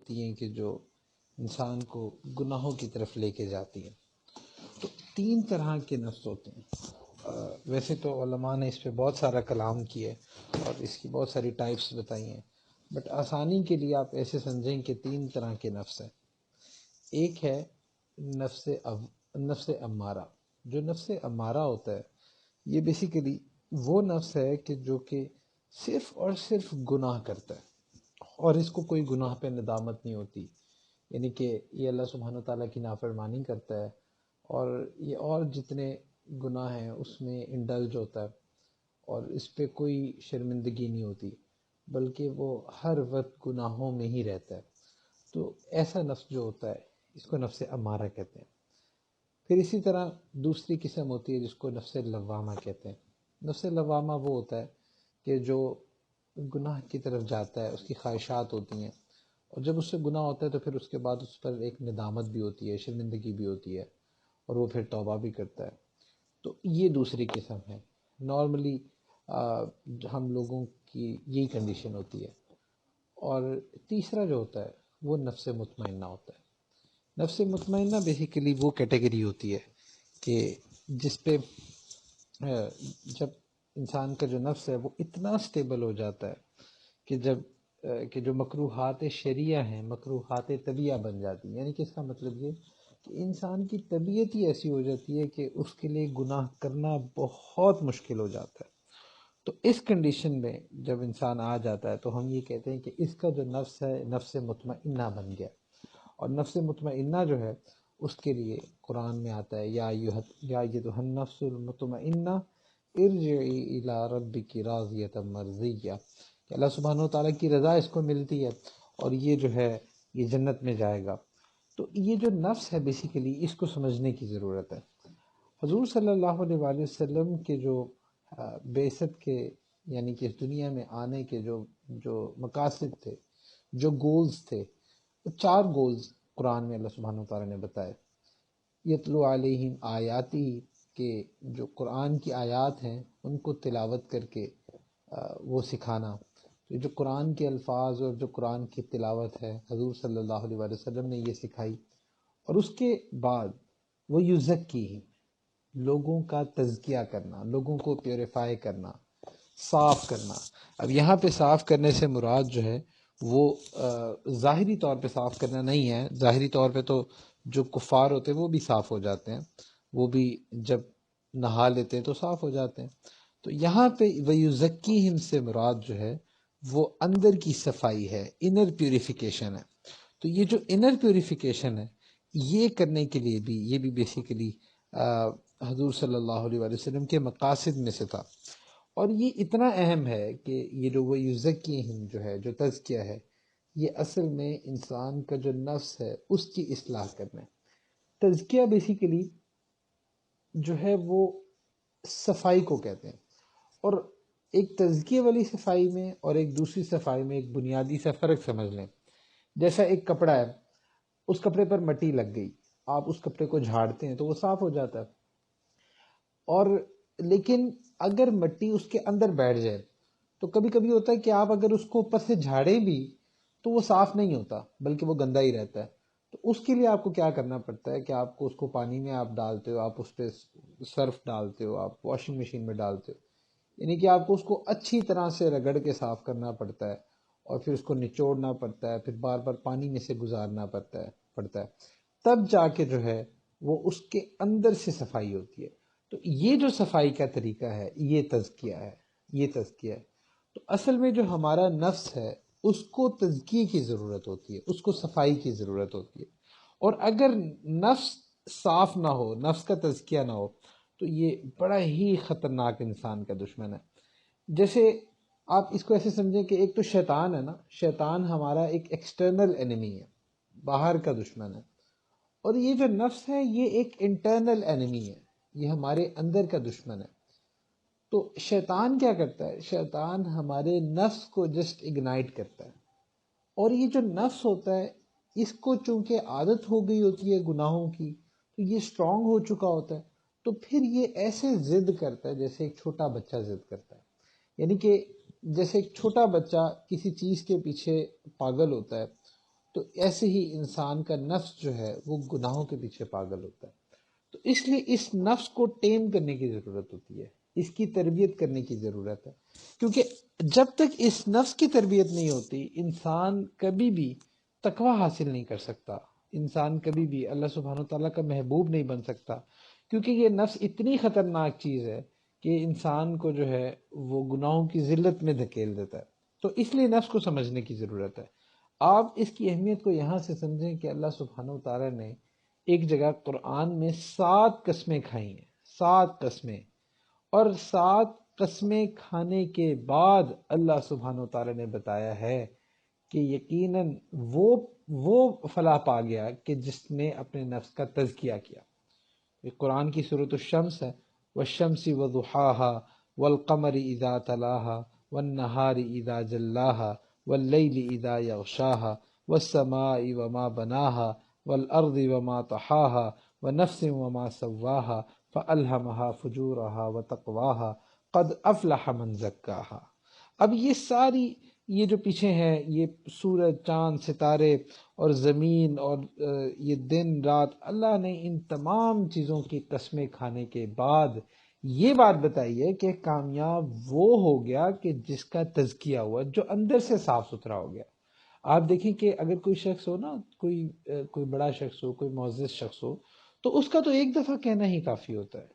ہوتی ہیں کہ جو انسان کو گناہوں کی طرف لے کے جاتی ہیں. تو 3 طرح کے نفس ہوتے ہیں. ویسے تو علماء نے اس پہ بہت سارا کلام کیا ہے اور اس کی بہت ساری ٹائپس بتائی ہیں، بٹ آسانی کے لیے آپ ایسے سمجھیں کہ 3 طرح کے نفس ہیں. ایک ہے نفس امارہ. جو نفس امارہ ہوتا ہے یہ بیسیکلی وہ نفس ہے کہ جو کہ صرف اور صرف گناہ کرتا ہے اور اس کو کوئی گناہ پہ ندامت نہیں ہوتی. یعنی کہ یہ اللہ سبحانہ تعالیٰ کی نافرمانی کرتا ہے اور یہ اور جتنے گناہ ہیں اس میں انڈلج ہوتا ہے اور اس پہ کوئی شرمندگی نہیں ہوتی، بلکہ وہ ہر وقت گناہوں میں ہی رہتا ہے. تو ایسا نفس جو ہوتا ہے اس کو نفس امارہ کہتے ہیں. پھر اسی طرح دوسری قسم ہوتی ہے جس کو نفس لوامہ کہتے ہیں. نفس لوامہ وہ ہوتا ہے کہ جو گناہ کی طرف جاتا ہے، اس کی خواہشات ہوتی ہیں اور جب اس سے گناہ ہوتا ہے تو پھر اس کے بعد اس پر ایک ندامت بھی ہوتی ہے، شرمندگی بھی ہوتی ہے اور وہ پھر توبہ بھی کرتا ہے. تو یہ دوسری قسم ہے. نارملی ہم لوگوں کی یہی کنڈیشن ہوتی ہے. اور تیسرا جو ہوتا ہے وہ نفس مطمئنہ ہوتا ہے. نفس مطمئنہ بیسیکلی وہ کیٹیگری ہوتی ہے کہ جس پہ جب انسان کا جو نفس ہے وہ اتنا سٹیبل ہو جاتا ہے کہ جو مکروہات شریعہ ہیں مکروہات طبیعہ بن جاتی ہیں. یعنی کہ اس کا مطلب یہ کہ انسان کی طبیعت ہی ایسی ہو جاتی ہے کہ اس کے لیے گناہ کرنا بہت مشکل ہو جاتا ہے. تو اس کنڈیشن میں جب انسان آ جاتا ہے تو ہم یہ کہتے ہیں کہ اس کا جو نفس ہے نفس مطمئنہ بن گیا. اور نفس مطمئنہ جو ہے اس کے لیے قرآن میں آتا ہے یا ایھا النفس المطمئنہ ارجعی الی ربک راضیۃ مرضیہ، کہ اللہ سبحانہ و تعالیٰ کی رضا اس کو ملتی ہے اور یہ جو ہے یہ جنت میں جائے گا. تو یہ جو نفس ہے بیسیکلی اس کو سمجھنے کی ضرورت ہے. حضور صلی اللہ علیہ وآلہ وسلم کے جو بعثت کے یعنی کہ اس دنیا میں آنے کے جو مقاصد تھے، جو گولز تھے، 4 گولز قرآن میں اللہ سبحانہ و تعالیٰ نے بتائے. یتلو علیہم آیاتی، کہ جو قرآن کی آیات ہیں ان کو تلاوت کر کے وہ سکھانا. تو جو قرآن کے الفاظ اور جو قرآن کی تلاوت ہے حضور صلی اللہ علیہ وآلہ وسلم نے یہ سکھائی. اور اس کے بعد وہ یزکی، لوگوں کا تزکیہ کرنا، لوگوں کو پیوریفائی کرنا، صاف کرنا. اب یہاں پہ صاف کرنے سے مراد جو ہے وہ ظاہری طور پہ صاف کرنا نہیں ہے. ظاہری طور پہ تو جو کفار ہوتے ہیں وہ بھی صاف ہو جاتے ہیں، وہ بھی جب نہا لیتے ہیں تو صاف ہو جاتے ہیں. تو یہاں پہ وَيُزَكِّيهِمْ سے مراد جو ہے وہ اندر کی صفائی ہے، انر پیوریفیکیشن ہے. تو یہ جو انر پیوریفیکیشن ہے یہ کرنے کے لیے بھی یہ بھی بیسیکلی حضور صلی اللہ علیہ وآلہ وسلم کے مقاصد میں سے تھا. اور یہ اتنا اہم ہے کہ یہ جو وہ یزکیہم جو ہے، جو تزکیہ ہے، یہ اصل میں انسان کا جو نفس ہے اس کی اصلاح کرنا ہے. تزکیہ بیسیکلی جو ہے وہ صفائی کو کہتے ہیں. اور ایک تزکیے والی صفائی میں اور ایک دوسری صفائی میں ایک بنیادی سا فرق سمجھ لیں. جیسا ایک کپڑا ہے، اس کپڑے پر مٹی لگ گئی، آپ اس کپڑے کو جھاڑتے ہیں تو وہ صاف ہو جاتا ہے. اور لیکن اگر مٹی اس کے اندر بیٹھ جائے تو کبھی کبھی ہوتا ہے کہ آپ اگر اس کو اوپر سے جھاڑیں بھی تو وہ صاف نہیں ہوتا بلکہ وہ گندا ہی رہتا ہے. تو اس کے لیے آپ کو کیا کرنا پڑتا ہے کہ آپ کو اس کو پانی میں آپ ڈالتے ہو، آپ اس پہ سرف ڈالتے ہو، آپ واشنگ مشین میں ڈالتے ہو. یعنی کہ آپ کو اس کو اچھی طرح سے رگڑ کے صاف کرنا پڑتا ہے اور پھر اس کو نچوڑنا پڑتا ہے، پھر بار بار پانی میں سے گزارنا پڑتا ہے. تب جا کے جو ہے وہ اس کے اندر سے صفائی ہوتی ہے. تو یہ جو صفائی کا طریقہ ہے یہ تزکیہ ہے، یہ تزکیہ ہے. تو اصل میں جو ہمارا نفس ہے اس کو تزکیے کی ضرورت ہوتی ہے، اس کو صفائی کی ضرورت ہوتی ہے. اور اگر نفس صاف نہ ہو، نفس کا تزکیہ نہ ہو، تو یہ بڑا ہی خطرناک انسان کا دشمن ہے. جیسے آپ اس کو ایسے سمجھیں کہ ایک تو شیطان ہے نا، شیطان ہمارا ایک ایکسٹرنل انیمی ہے، باہر کا دشمن ہے. اور یہ جو نفس ہے یہ ایک انٹرنل انیمی ہے، یہ ہمارے اندر کا دشمن ہے. تو شیطان کیا کرتا ہے؟ شیطان ہمارے نفس کو جسٹ اگنائٹ کرتا ہے. اور یہ جو نفس ہوتا ہے اس کو چونکہ عادت ہو گئی ہوتی ہے گناہوں کی، تو یہ اسٹرانگ ہو چکا ہوتا ہے. تو پھر یہ ایسے ضد کرتا ہے جیسے ایک چھوٹا بچہ ضد کرتا ہے. یعنی کہ جیسے ایک چھوٹا بچہ کسی چیز کے پیچھے پاگل ہوتا ہے تو ایسے ہی انسان کا نفس جو ہے وہ گناہوں کے پیچھے پاگل ہوتا ہے. تو اس لیے اس نفس کو ٹیم کرنے کی ضرورت ہوتی ہے، اس کی تربیت کرنے کی ضرورت ہے، کیونکہ جب تک اس نفس کی تربیت نہیں ہوتی انسان کبھی بھی تقوی حاصل نہیں کر سکتا، انسان کبھی بھی اللہ سبحانہ وتعالیٰ کا محبوب نہیں بن سکتا، کیونکہ یہ نفس اتنی خطرناک چیز ہے کہ انسان کو جو ہے وہ گناہوں کی ذلت میں دھکیل دیتا ہے. تو اس لیے نفس کو سمجھنے کی ضرورت ہے. آپ اس کی اہمیت کو یہاں سے سمجھیں کہ اللہ سبحانہ وتعالیٰ نے ایک جگہ قرآن میں 7 قسمیں کھائی ہیں، 7 قسمیں، اور 7 قسمیں کھانے کے بعد اللہ سبحانہ وتعالیٰ نے بتایا ہے کہ یقیناً وہ فلاح پا گیا کہ جس نے اپنے نفس کا تزکیہ کیا. یہ قرآن کی سورۃ الشمس ہے، والشمس وضحاها والقمر اذا تلاها والنہار اذا جلاها واللیل اذا یغشاها والسماء وما بناها والارض وما طحاها ونفس وما سواها فألہمها فجورها وتقواها قد افلح من زکاها. اب یہ جو پیچھے ہیں، یہ سورج، چاند، ستارے اور زمین اور یہ دن رات، اللہ نے ان تمام چیزوں کی قسمیں کھانے کے بعد یہ بات بتائی ہے کہ کامیاب وہ ہو گیا کہ جس کا تزکیہ ہوا، جو اندر سے صاف ستھرا ہو گیا. آپ دیکھیں کہ اگر کوئی شخص ہو نا، کوئی بڑا شخص ہو، کوئی معزز شخص ہو، تو اس کا تو ایک دفعہ کہنا ہی کافی ہوتا ہے،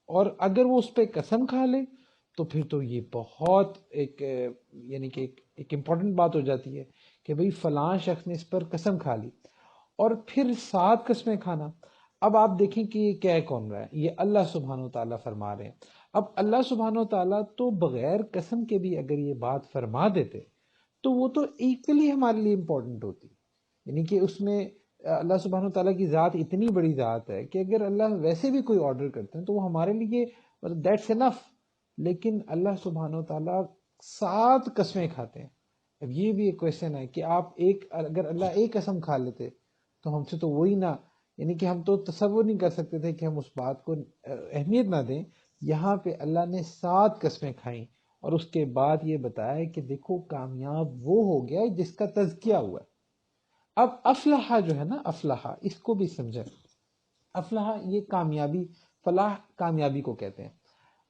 اور اگر وہ اس پہ قسم کھا لے تو پھر تو یہ بہت یعنی کہ ایک امپورٹنٹ بات ہو جاتی ہے کہ بھئی فلاں شخص نے اس پر قسم کھا لی، اور پھر 7 قسمیں کھانا. اب آپ دیکھیں کہ یہ کہہ کون رہا ہے، یہ اللہ سبحانہ وتعالیٰ فرما رہے ہیں. اب اللہ سبحانہ وتعالیٰ تو بغیر قسم کے بھی اگر یہ بات فرما دیتے تو وہ تو ایکولی ہمارے لیے امپورٹنٹ ہوتی، یعنی کہ اس میں اللہ سبحانہ وتعالیٰ کی ذات اتنی بڑی ذات ہے کہ اگر اللہ ویسے بھی کوئی آرڈر کرتے ہیں تو وہ ہمارے لیے دیٹس انف. لیکن اللہ سبحانہ وتعالیٰ 7 قسمیں کھاتے ہیں. اب یہ بھی ایک کویشچن ہے کہ اگر اللہ ایک قسم کھا لیتے تو ہم سے تو وہی نہ، یعنی کہ ہم تو تصور نہیں کر سکتے تھے کہ ہم اس بات کو اہمیت نہ دیں. یہاں پہ اللہ نے 7 قسمیں کھائیں اور اس کے بعد یہ بتایا کہ دیکھو کامیاب وہ ہو گیا جس کا تزکیہ ہوا ہے. اب افلح جو ہے نا، افلح اس کو بھی سمجھیں. افلح یہ کامیابی، فلاح کامیابی کو کہتے ہیں.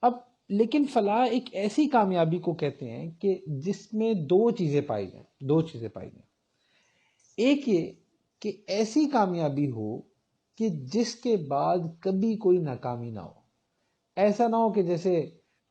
اب لیکن فلاح ایک ایسی کامیابی کو کہتے ہیں کہ جس میں 2 چیزیں پائی جائیں. ایک یہ کہ ایسی کامیابی ہو کہ جس کے بعد کبھی کوئی ناکامی نہ ہو. ایسا نہ ہو کہ جیسے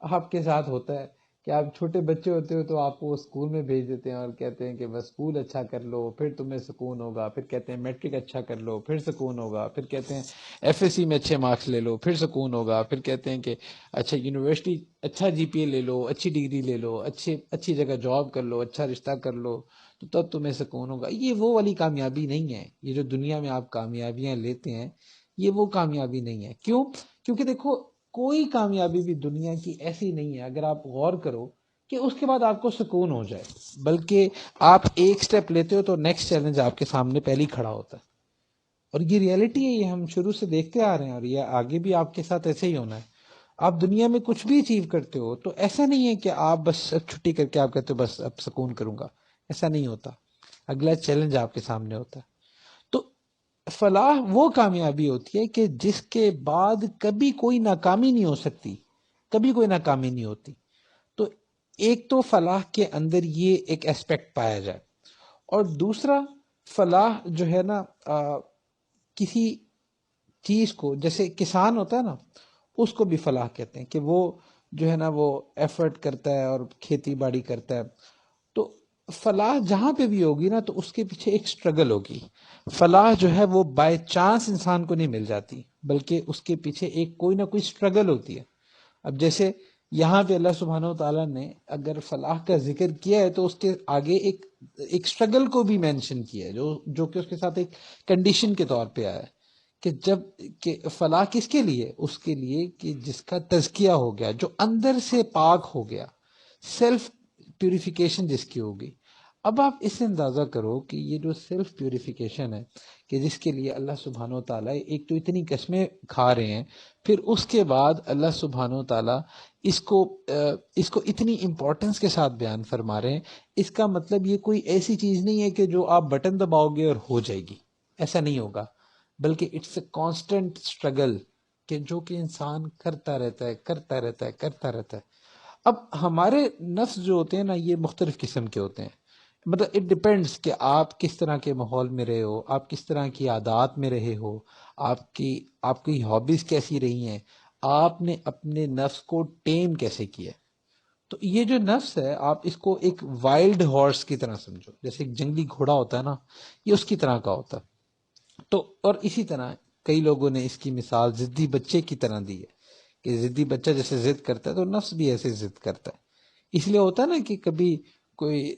آپ کے ساتھ ہوتا ہے کہ آپ چھوٹے بچے ہوتے ہو تو آپ کو اسکول میں بھیج دیتے ہیں اور کہتے ہیں کہ بس اسکول اچھا کر لو پھر تمہیں سکون ہوگا، پھر کہتے ہیں میٹرک اچھا کر لو پھر سکون ہوگا، پھر کہتے ہیں ایف ایس سی میں اچھے مارکس لے لو پھر سکون ہوگا، پھر کہتے ہیں کہ اچھا یونیورسٹی اچھا جی پی اے لے لو، اچھی ڈگری لے لو، اچھی جگہ جاب کر لو، اچھا رشتہ کر لو تو تب تمہیں سکون ہوگا. یہ وہ والی کامیابی نہیں ہے. یہ جو دنیا میں آپ کامیابیاں لیتے ہیں یہ وہ کامیابی نہیں ہے. کیوں؟ کیونکہ دیکھو کوئی کامیابی بھی دنیا کی ایسی نہیں ہے اگر آپ غور کرو کہ اس کے بعد آپ کو سکون ہو جائے، بلکہ آپ ایک سٹیپ لیتے ہو تو نیکسٹ چیلنج آپ کے سامنے پہلے ہی کھڑا ہوتا ہے. اور یہ ریئلٹی ہے، یہ ہم شروع سے دیکھتے آ رہے ہیں اور یہ آگے بھی آپ کے ساتھ ایسے ہی ہونا ہے. آپ دنیا میں کچھ بھی اچیو کرتے ہو تو ایسا نہیں ہے کہ آپ بس چھٹی کر کے آپ کہتے ہو بس اب سکون کروں گا، ایسا نہیں ہوتا. اگلا چیلنج آپ کے سامنے ہوتا ہے. تو فلاح وہ کامیابی ہوتی ہے کہ جس کے بعد کبھی کوئی ناکامی نہیں ہو سکتی، کبھی کوئی ناکامی نہیں ہوتی. تو ایک تو فلاح کے اندر یہ ایک اسپیکٹ پایا جائے، اور دوسرا فلاح جو ہے نا کسی چیز کو، جیسے کسان ہوتا ہے نا اس کو بھی فلاح کہتے ہیں کہ وہ جو ہے نا وہ ایفرٹ کرتا ہے اور کھیتی باڑی کرتا ہے. تو فلاح جہاں پہ بھی ہوگی نا تو اس کے پیچھے ایک سٹرگل ہوگی. فلاح جو ہے وہ بائی چانس انسان کو نہیں مل جاتی، بلکہ اس کے پیچھے ایک کوئی نہ کوئی سٹرگل ہوتی ہے. اب جیسے یہاں پہ اللہ سبحانہ وتعالیٰ نے اگر فلاح کا ذکر کیا ہے تو اس کے آگے ایک سٹرگل کو بھی مینشن کیا ہے جو کہ اس کے ساتھ ایک کنڈیشن کے طور پہ آیا ہے کہ فلاح کس کے لیے؟ اس کے لیے کہ جس کا تزکیہ ہو گیا، جو اندر سے پاک ہو گیا، سیلف پیوریفیکیشن جس کی ہوگی. اب آپ اس سے اندازہ کرو کہ یہ جو سیلف پیوریفیکیشن ہے کہ جس کے لیے اللہ سبحانہ و تعالیٰ ایک تو اتنی قسمیں کھا رہے ہیں، پھر اس کے بعد اللہ سبحانہ و تعالیٰ اس کو اتنی امپورٹنس کے ساتھ بیان فرما رہے ہیں. اس کا مطلب یہ کوئی ایسی چیز نہیں ہے کہ جو آپ بٹن دباؤ گے اور ہو جائے گی، ایسا نہیں ہوگا، بلکہ اٹس اے کانسٹنٹ اسٹرگل کہ جو کہ انسان کرتا رہتا ہے کرتا رہتا ہے کرتا رہتا ہے. اب ہمارے نفس جو ہوتے ہیں نا یہ مختلف قسم کے ہوتے ہیں. مطلب اٹ ڈپینڈس کہ آپ کس طرح کے ماحول میں رہے ہو، آپ کس طرح کی عادات میں رہے ہو، آپ کی ہابیز کیسی رہی ہیں، آپ نے اپنے نفس کو ٹیم کیسے کیا ہے. تو یہ جو نفس ہے آپ اس کو ایک وائلڈ ہارس کی طرح سمجھو، جیسے ایک جنگلی گھوڑا ہوتا ہے نا، یہ اس کی طرح کا ہوتا ہے. تو اور اسی طرح کئی لوگوں نے اس کی مثال ضدی بچے کی طرح دی ہے کہ ضدی بچہ جیسے ضد کرتا ہے تو نفس بھی ایسے ضد کرتا ہے. اس لیے ہوتا ہے نا کہ کبھی کوئی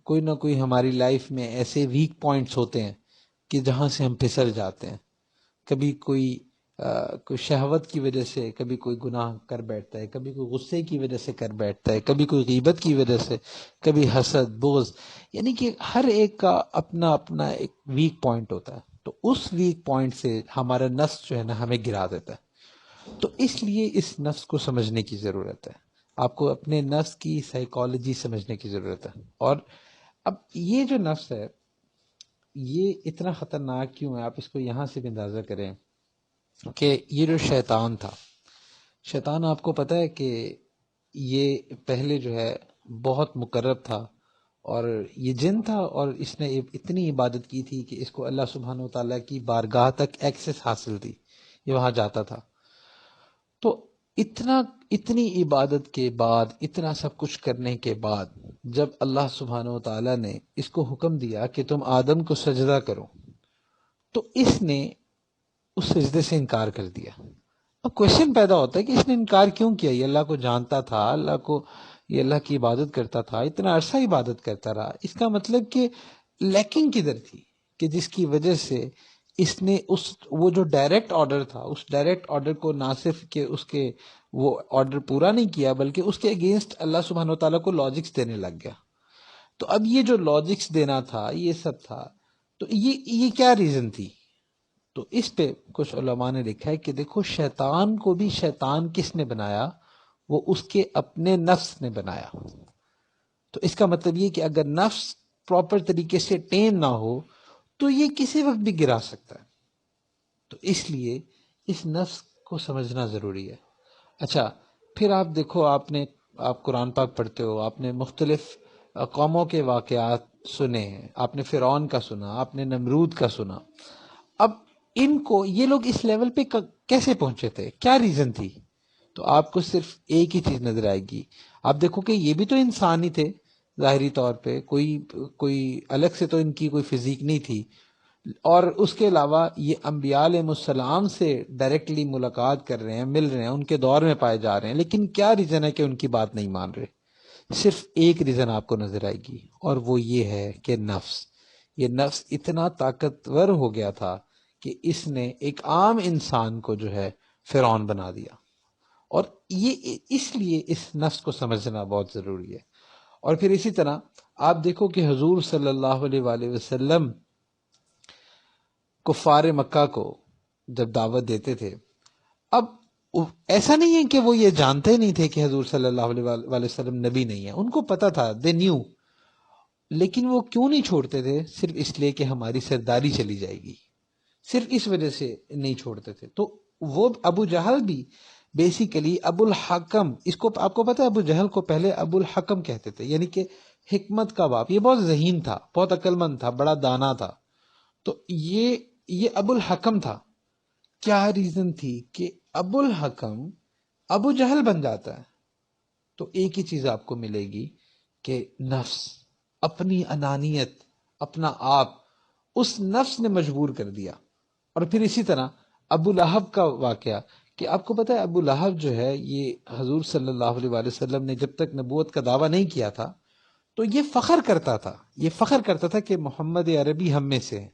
کوئی نہ کوئی ہماری لائف میں ایسے ویک پوائنٹس ہوتے ہیں کہ جہاں سے ہم پھسل جاتے ہیں. کبھی کوئی شہوت کی وجہ سے کبھی کوئی گناہ کر بیٹھتا ہے، کبھی کوئی غصے کی وجہ سے کر بیٹھتا ہے، کبھی کوئی غیبت کی وجہ سے، کبھی حسد بغض. یعنی کہ ہر ایک کا اپنا اپنا ایک ویک پوائنٹ ہوتا ہے. تو اس ویک پوائنٹ سے ہمارا نفس جو ہے نا ہمیں گرا دیتا ہے. تو اس لیے اس نفس کو سمجھنے کی ضرورت ہے، آپ کو اپنے نفس کی سائیکالوجی سمجھنے کی ضرورت ہے. اور اب یہ جو نفس ہے یہ اتنا خطرناک کیوں ہے، آپ اس کو یہاں سے بھی اندازہ کریں کہ یہ جو شیطان تھا، شیطان آپ کو پتہ ہے کہ یہ پہلے جو ہے بہت مقرب تھا، اور یہ جن تھا اور اس نے اتنی عبادت کی تھی کہ اس کو اللہ سبحانہ و تعالیٰ کی بارگاہ تک ایکسس حاصل تھی، یہ وہاں جاتا تھا. تو اتنی عبادت کے بعد، اتنا سب کچھ کرنے کے بعد، جب اللہ سبحانہ و تعالیٰ نے اس کو حکم دیا کہ تم آدم کو سجدہ کرو، تو اس نے اس سجدے سے انکار کر دیا. اب کوشچن پیدا ہوتا ہے کہ اس نے انکار کیوں کیا؟ یہ اللہ کو جانتا تھا، یہ اللہ کی عبادت کرتا تھا، اتنا عرصہ عبادت کرتا رہا. اس کا مطلب کہ لیکنگ کدھر تھی کہ جس کی وجہ سے اس نے وہ جو ڈائریکٹ آرڈر تھا، اس ڈائریکٹ آرڈر کو نہ صرف کہ اس کے وہ آرڈر پورا نہیں کیا بلکہ اس کے اگینسٹ اللہ سبحانہ و تعالیٰ کو لاجکس دینے لگ گیا. تو اب یہ جو لاجکس دینا تھا یہ سب تھا، تو یہ کیا ریزن تھی؟ تو اس پہ کچھ علماء نے لکھا ہے کہ دیکھو شیطان کو بھی شیطان کس نے بنایا؟ وہ اس کے اپنے نفس نے بنایا. تو اس کا مطلب یہ کہ اگر نفس پراپر طریقے سے ٹیم نہ ہو تو یہ کسی وقت بھی گرا سکتا ہے. تو اس لیے اس نفس کو سمجھنا ضروری ہے. اچھا پھر آپ دیکھو، آپ قرآن پاک پڑھتے ہو، آپ نے مختلف قوموں کے واقعات سنے ہیں، آپ نے فرعون کا سنا، آپ نے نمرود کا سنا. اب ان کو یہ لوگ اس لیول پہ کیسے پہنچے تھے؟ کیا ریزن تھی؟ تو آپ کو صرف ایک ہی چیز نظر آئے گی. آپ دیکھو کہ یہ بھی تو انسان ہی تھے ظاہری طور پہ، کوئی الگ سے تو ان کی کوئی فزیک نہیں تھی. اور اس کے علاوہ یہ انبیاء علیہ السلام سے ڈائریکٹلی ملاقات کر رہے ہیں، مل رہے ہیں، ان کے دور میں پائے جا رہے ہیں. لیکن کیا ریزن ہے کہ ان کی بات نہیں مان رہے؟ صرف ایک ریزن آپ کو نظر آئے گی، اور وہ یہ ہے کہ یہ نفس اتنا طاقتور ہو گیا تھا کہ اس نے ایک عام انسان کو جو ہے فرعون بنا دیا. اور یہ اس لیے اس نفس کو سمجھنا بہت ضروری ہے. اور پھر اسی طرح آپ دیکھو کہ حضور صلی اللہ علیہ وآلہ وسلم کفار مکہ کو جب دعوت دیتے تھے، اب ایسا نہیں ہے کہ وہ یہ جانتے نہیں تھے کہ حضور صلی اللہ علیہ وآلہ وسلم نبی نہیں ہے، ان کو پتا تھا، دے نیو. لیکن وہ کیوں نہیں چھوڑتے تھے؟ صرف اس لیے کہ ہماری سرداری چلی جائے گی، صرف اس وجہ سے نہیں چھوڑتے تھے. تو وہ ابو جہل بھی بیسیکلی ابو الحکم، اس کو آپ کو پتا ہے ابو جہل کو پہلے ابو الحکم کہتے تھے، یعنی کہ حکمت کا باپ. یہ بہت ذہین تھا، بہت عقل مند تھا، بڑا دانا تھا. تو یہ ابو الحکم تھا. کیا ریزن تھی کہ ابو الحکم ابو جہل بن جاتا ہے؟ تو ایک ہی چیز آپ کو ملے گی کہ نفس، اپنی انانیت، اپنا آپ، اس نفس نے مجبور کر دیا. اور پھر اسی طرح ابو لہب کا واقعہ، کہ آپ کو پتہ ہے ابو لہب جو ہے یہ حضور صلی اللہ علیہ وآلہ وسلم نے جب تک نبوت کا دعویٰ نہیں کیا تھا تو یہ فخر کرتا تھا کہ محمد عربی ہم میں سے ہے.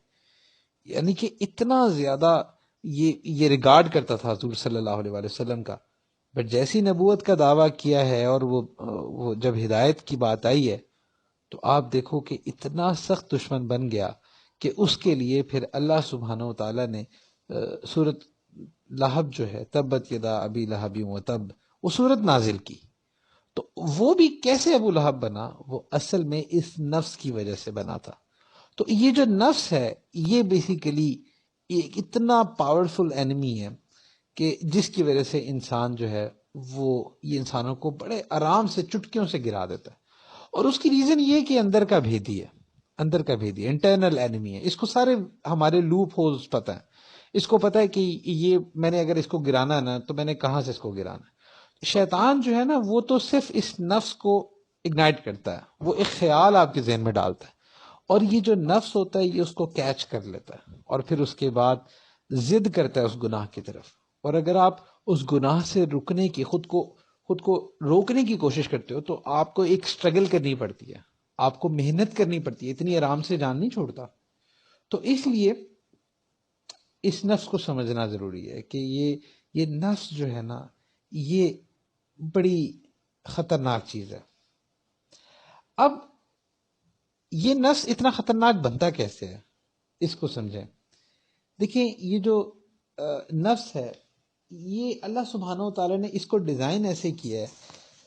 یعنی کہ اتنا زیادہ یہ ریگارڈ کرتا تھا حضور صلی اللہ علیہ وآلہ وسلم کا. بٹ جیسی نبوت کا دعویٰ کیا ہے اور وہ جب ہدایت کی بات آئی ہے تو آپ دیکھو کہ اتنا سخت دشمن بن گیا کہ اس کے لیے پھر اللہ سبحانہ و تعالیٰ نے سورت لہب جو ہے، تبت یدا ابی لہب وتب، وہ سورت نازل کی. تو وہ بھی کیسے ابو لہب بنا؟ وہ اصل میں اس نفس کی وجہ سے بنا تھا. تو یہ جو نفس ہے یہ بیسیکلی ایک اتنا پاورفل اینمی ہے کہ جس کی وجہ سے انسان جو ہے وہ یہ انسانوں کو بڑے آرام سے چٹکیوں سے گرا دیتا ہے. اور اس کی ریزن یہ کہ اندر کا بھیدی ہے، اندر کا بھیدی انٹرنل اینمی ہے. اس کو سارے ہمارے لوپ ہولز پتہ ہیں. اس کو پتہ ہے کہ یہ میں نے اگر اس کو گرانا ہے نا تو میں نے کہاں سے اس کو گرانا ہے. شیطان جو ہے نا وہ تو صرف اس نفس کو اگنائٹ کرتا ہے، وہ ایک خیال آپ کے ذہن میں ڈالتا ہے، اور یہ جو نفس ہوتا ہے یہ اس کو کیچ کر لیتا ہے اور پھر اس کے بعد ضد کرتا ہے اس گناہ کی طرف. اور اگر آپ اس گناہ سے رکنے کی خود کو روکنے کی کوشش کرتے ہو تو آپ کو ایک اسٹرگل کرنی پڑتی ہے، آپ کو محنت کرنی پڑتی ہے، اتنی آرام سے جان نہیں چھوڑتا. تو اس لیے اس نفس کو سمجھنا ضروری ہے کہ یہ نفس جو ہے نا یہ بڑی خطرناک چیز ہے. اب یہ نفس اتنا خطرناک بنتا کیسے ہے، اس کو سمجھیں. دیکھیں یہ جو نفس ہے یہ اللہ سبحانہ و تعالیٰ نے اس کو ڈیزائن ایسے کیا ہے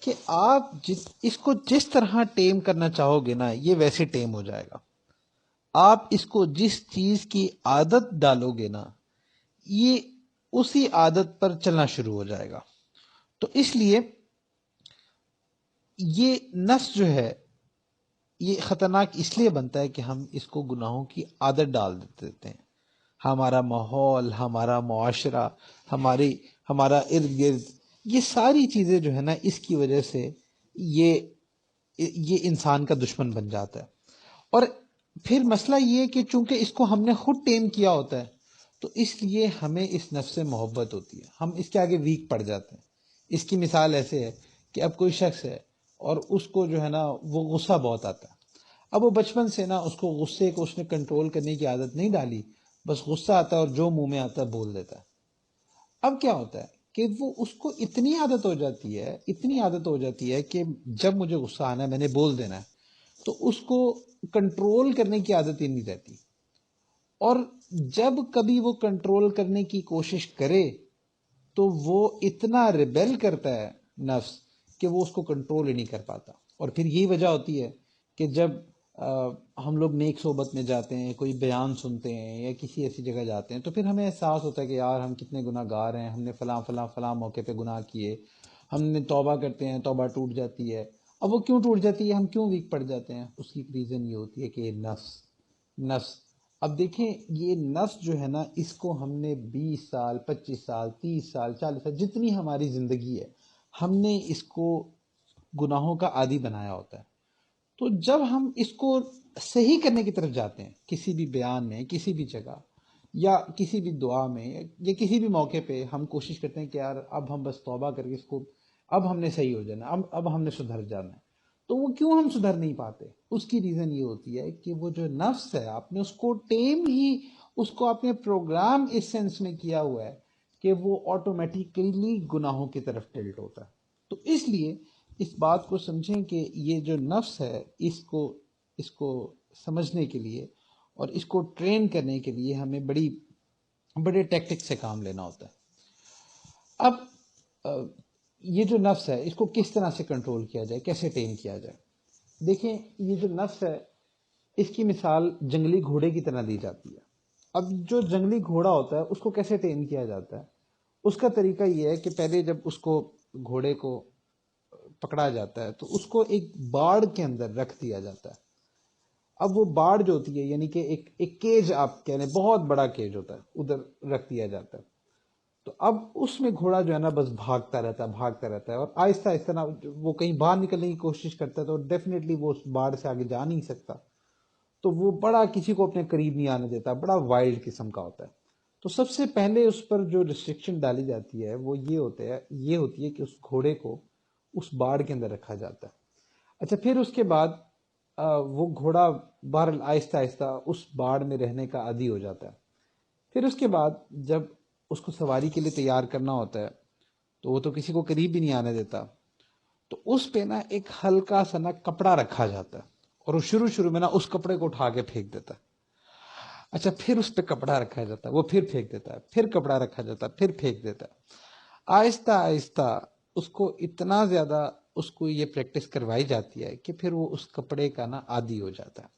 کہ آپ اس کو جس طرح ٹیم کرنا چاہو گے نا یہ ویسے ٹیم ہو جائے گا. آپ اس کو جس چیز کی عادت ڈالو گے نا یہ اسی عادت پر چلنا شروع ہو جائے گا. تو اس لیے یہ نفس جو ہے یہ خطرناک اس لیے بنتا ہے کہ ہم اس کو گناہوں کی عادت ڈال دیتے ہیں. ہمارا ماحول، ہمارا معاشرہ، ہمارا ارد گرد، یہ ساری چیزیں جو ہے نا اس کی وجہ سے یہ انسان کا دشمن بن جاتا ہے. اور پھر مسئلہ یہ ہے کہ چونکہ اس کو ہم نے خود ٹیم کیا ہوتا ہے تو اس لیے ہمیں اس نفس سے محبت ہوتی ہے، ہم اس کے آگے ویک پڑ جاتے ہیں. اس کی مثال ایسے ہے کہ اب کوئی شخص ہے اور اس کو جو ہے نا وہ غصہ بہت آتا ہے. اب وہ بچپن سے نا اس کو غصے کو اس نے کنٹرول کرنے کی عادت نہیں ڈالی، بس غصہ آتا ہے اور جو منہ میں آتا ہے بول دیتا ہے. اب کیا ہوتا ہے کہ وہ اس کو اتنی عادت ہو جاتی ہے کہ جب مجھے غصہ آنا ہے میں نے بول دینا ہے، تو اس کو کنٹرول کرنے کی عادت ہی نہیں رہتی. اور جب کبھی وہ کنٹرول کرنے کی کوشش کرے تو وہ اتنا ریبیل کرتا ہے نفس کہ وہ اس کو کنٹرول ہی نہیں کر پاتا. اور پھر یہی وجہ ہوتی ہے کہ جب ہم لوگ نیک صحبت میں جاتے ہیں، کوئی بیان سنتے ہیں یا کسی ایسی جگہ جاتے ہیں تو پھر ہمیں احساس ہوتا ہے کہ یار ہم کتنے گناہ گار ہیں، ہم نے فلاں فلاں فلاں موقع پہ گناہ کیے، ہم نے توبہ کرتے ہیں، توبہ ٹوٹ جاتی ہے. اب وہ کیوں ٹوٹ جاتی ہے، ہم کیوں ویک پڑ جاتے ہیں؟ اس کی ریزن یہ ہوتی ہے کہ یہ نفس. اب دیکھیں یہ نفس جو ہے نا اس کو ہم نے 20 سال 25 سال 30 سال 40 سال جتنی ہماری زندگی ہے ہم نے اس کو گناہوں کا عادی بنایا ہوتا ہے. تو جب ہم اس کو صحیح کرنے کی طرف جاتے ہیں کسی بھی بیان میں، کسی بھی جگہ یا کسی بھی دعا میں یا کسی بھی موقع پہ ہم کوشش کرتے ہیں کہ یار اب ہم بس توبہ کر کے اس کو اب ہم نے صحیح ہو جانا، اب ہم نے سدھر جانا ہے. تو وہ کیوں ہم سدھر نہیں پاتے؟ اس کی ریزن یہ ہوتی ہے کہ وہ جو نفس ہے آپ نے اس کو ٹیم ہی، اس کو آپ نے پروگرام اس سینس میں کیا ہوا ہے کہ وہ آٹومیٹیکلی گناہوں کی طرف ٹلٹ ہوتا ہے. تو اس لیے اس بات کو سمجھیں کہ یہ جو نفس ہے اس کو سمجھنے کے لیے اور اس کو ٹرین کرنے کے لیے ہمیں بڑے ٹیکٹک سے کام لینا ہوتا ہے. اب یہ جو نفس ہے اس کو کس طرح سے کنٹرول کیا جائے، کیسے ٹیم کیا جائے؟ دیکھیں یہ جو نفس ہے اس کی مثال جنگلی گھوڑے کی طرح دی جاتی ہے. اب جو جنگلی گھوڑا ہوتا ہے اس کو کیسے ٹیم کیا جاتا ہے؟ اس کا طریقہ یہ ہے کہ پہلے جب اس کو گھوڑے کو پکڑا جاتا ہے تو اس کو ایک باڑ کے اندر رکھ دیا جاتا ہے. اب وہ باڑ جو ہوتی ہے یعنی کہ ایک کیج آپ کہہ لیں، بہت بڑا کیج ہوتا ہے، ادھر رکھ دیا جاتا ہے. تو اب اس میں گھوڑا جو ہے نا بس بھاگتا رہتا ہے اور آہستہ آہستہ نا وہ کہیں باہر نکلنے کی کوشش کرتا ہے تو ڈیفینیٹلی وہ اس باڑ سے آگے جا نہیں سکتا. تو وہ بڑا کسی کو اپنے قریب نہیں آنے دیتا، بڑا وائلڈ قسم کا ہوتا ہے. تو سب سے پہلے اس پر جو ریسٹرکشن ڈالی جاتی ہے وہ یہ ہوتی ہے کہ اس گھوڑے کو اس باڑ کے اندر رکھا جاتا ہے. اچھا پھر اس کے بعد وہ گھوڑا بہرحال آہستہ آہستہ اس باڑ میں رہنے کا عادی ہو جاتا ہے. پھر اس کے بعد جب اس کو سواری کے لیے تیار کرنا ہوتا ہے تو وہ تو کسی کو قریب بھی نہیں آنے دیتا. تو اس پہ نا ایک ہلکا سا نا کپڑا رکھا جاتا ہے اور وہ شروع میں نا اس کپڑے کو اٹھا کے پھینک دیتا ہے. اچھا پھر اس پہ کپڑا رکھا جاتا ہے, وہ پھر پھینک دیتا ہے, پھر کپڑا رکھا جاتا ہے, پھر پھینک دیتا ہے. آہستہ آہستہ اس کو اتنا زیادہ اس کو یہ پریکٹس کروائی جاتی ہے کہ پھر وہ اس کپڑے کا نا عادی ہو جاتا ہے.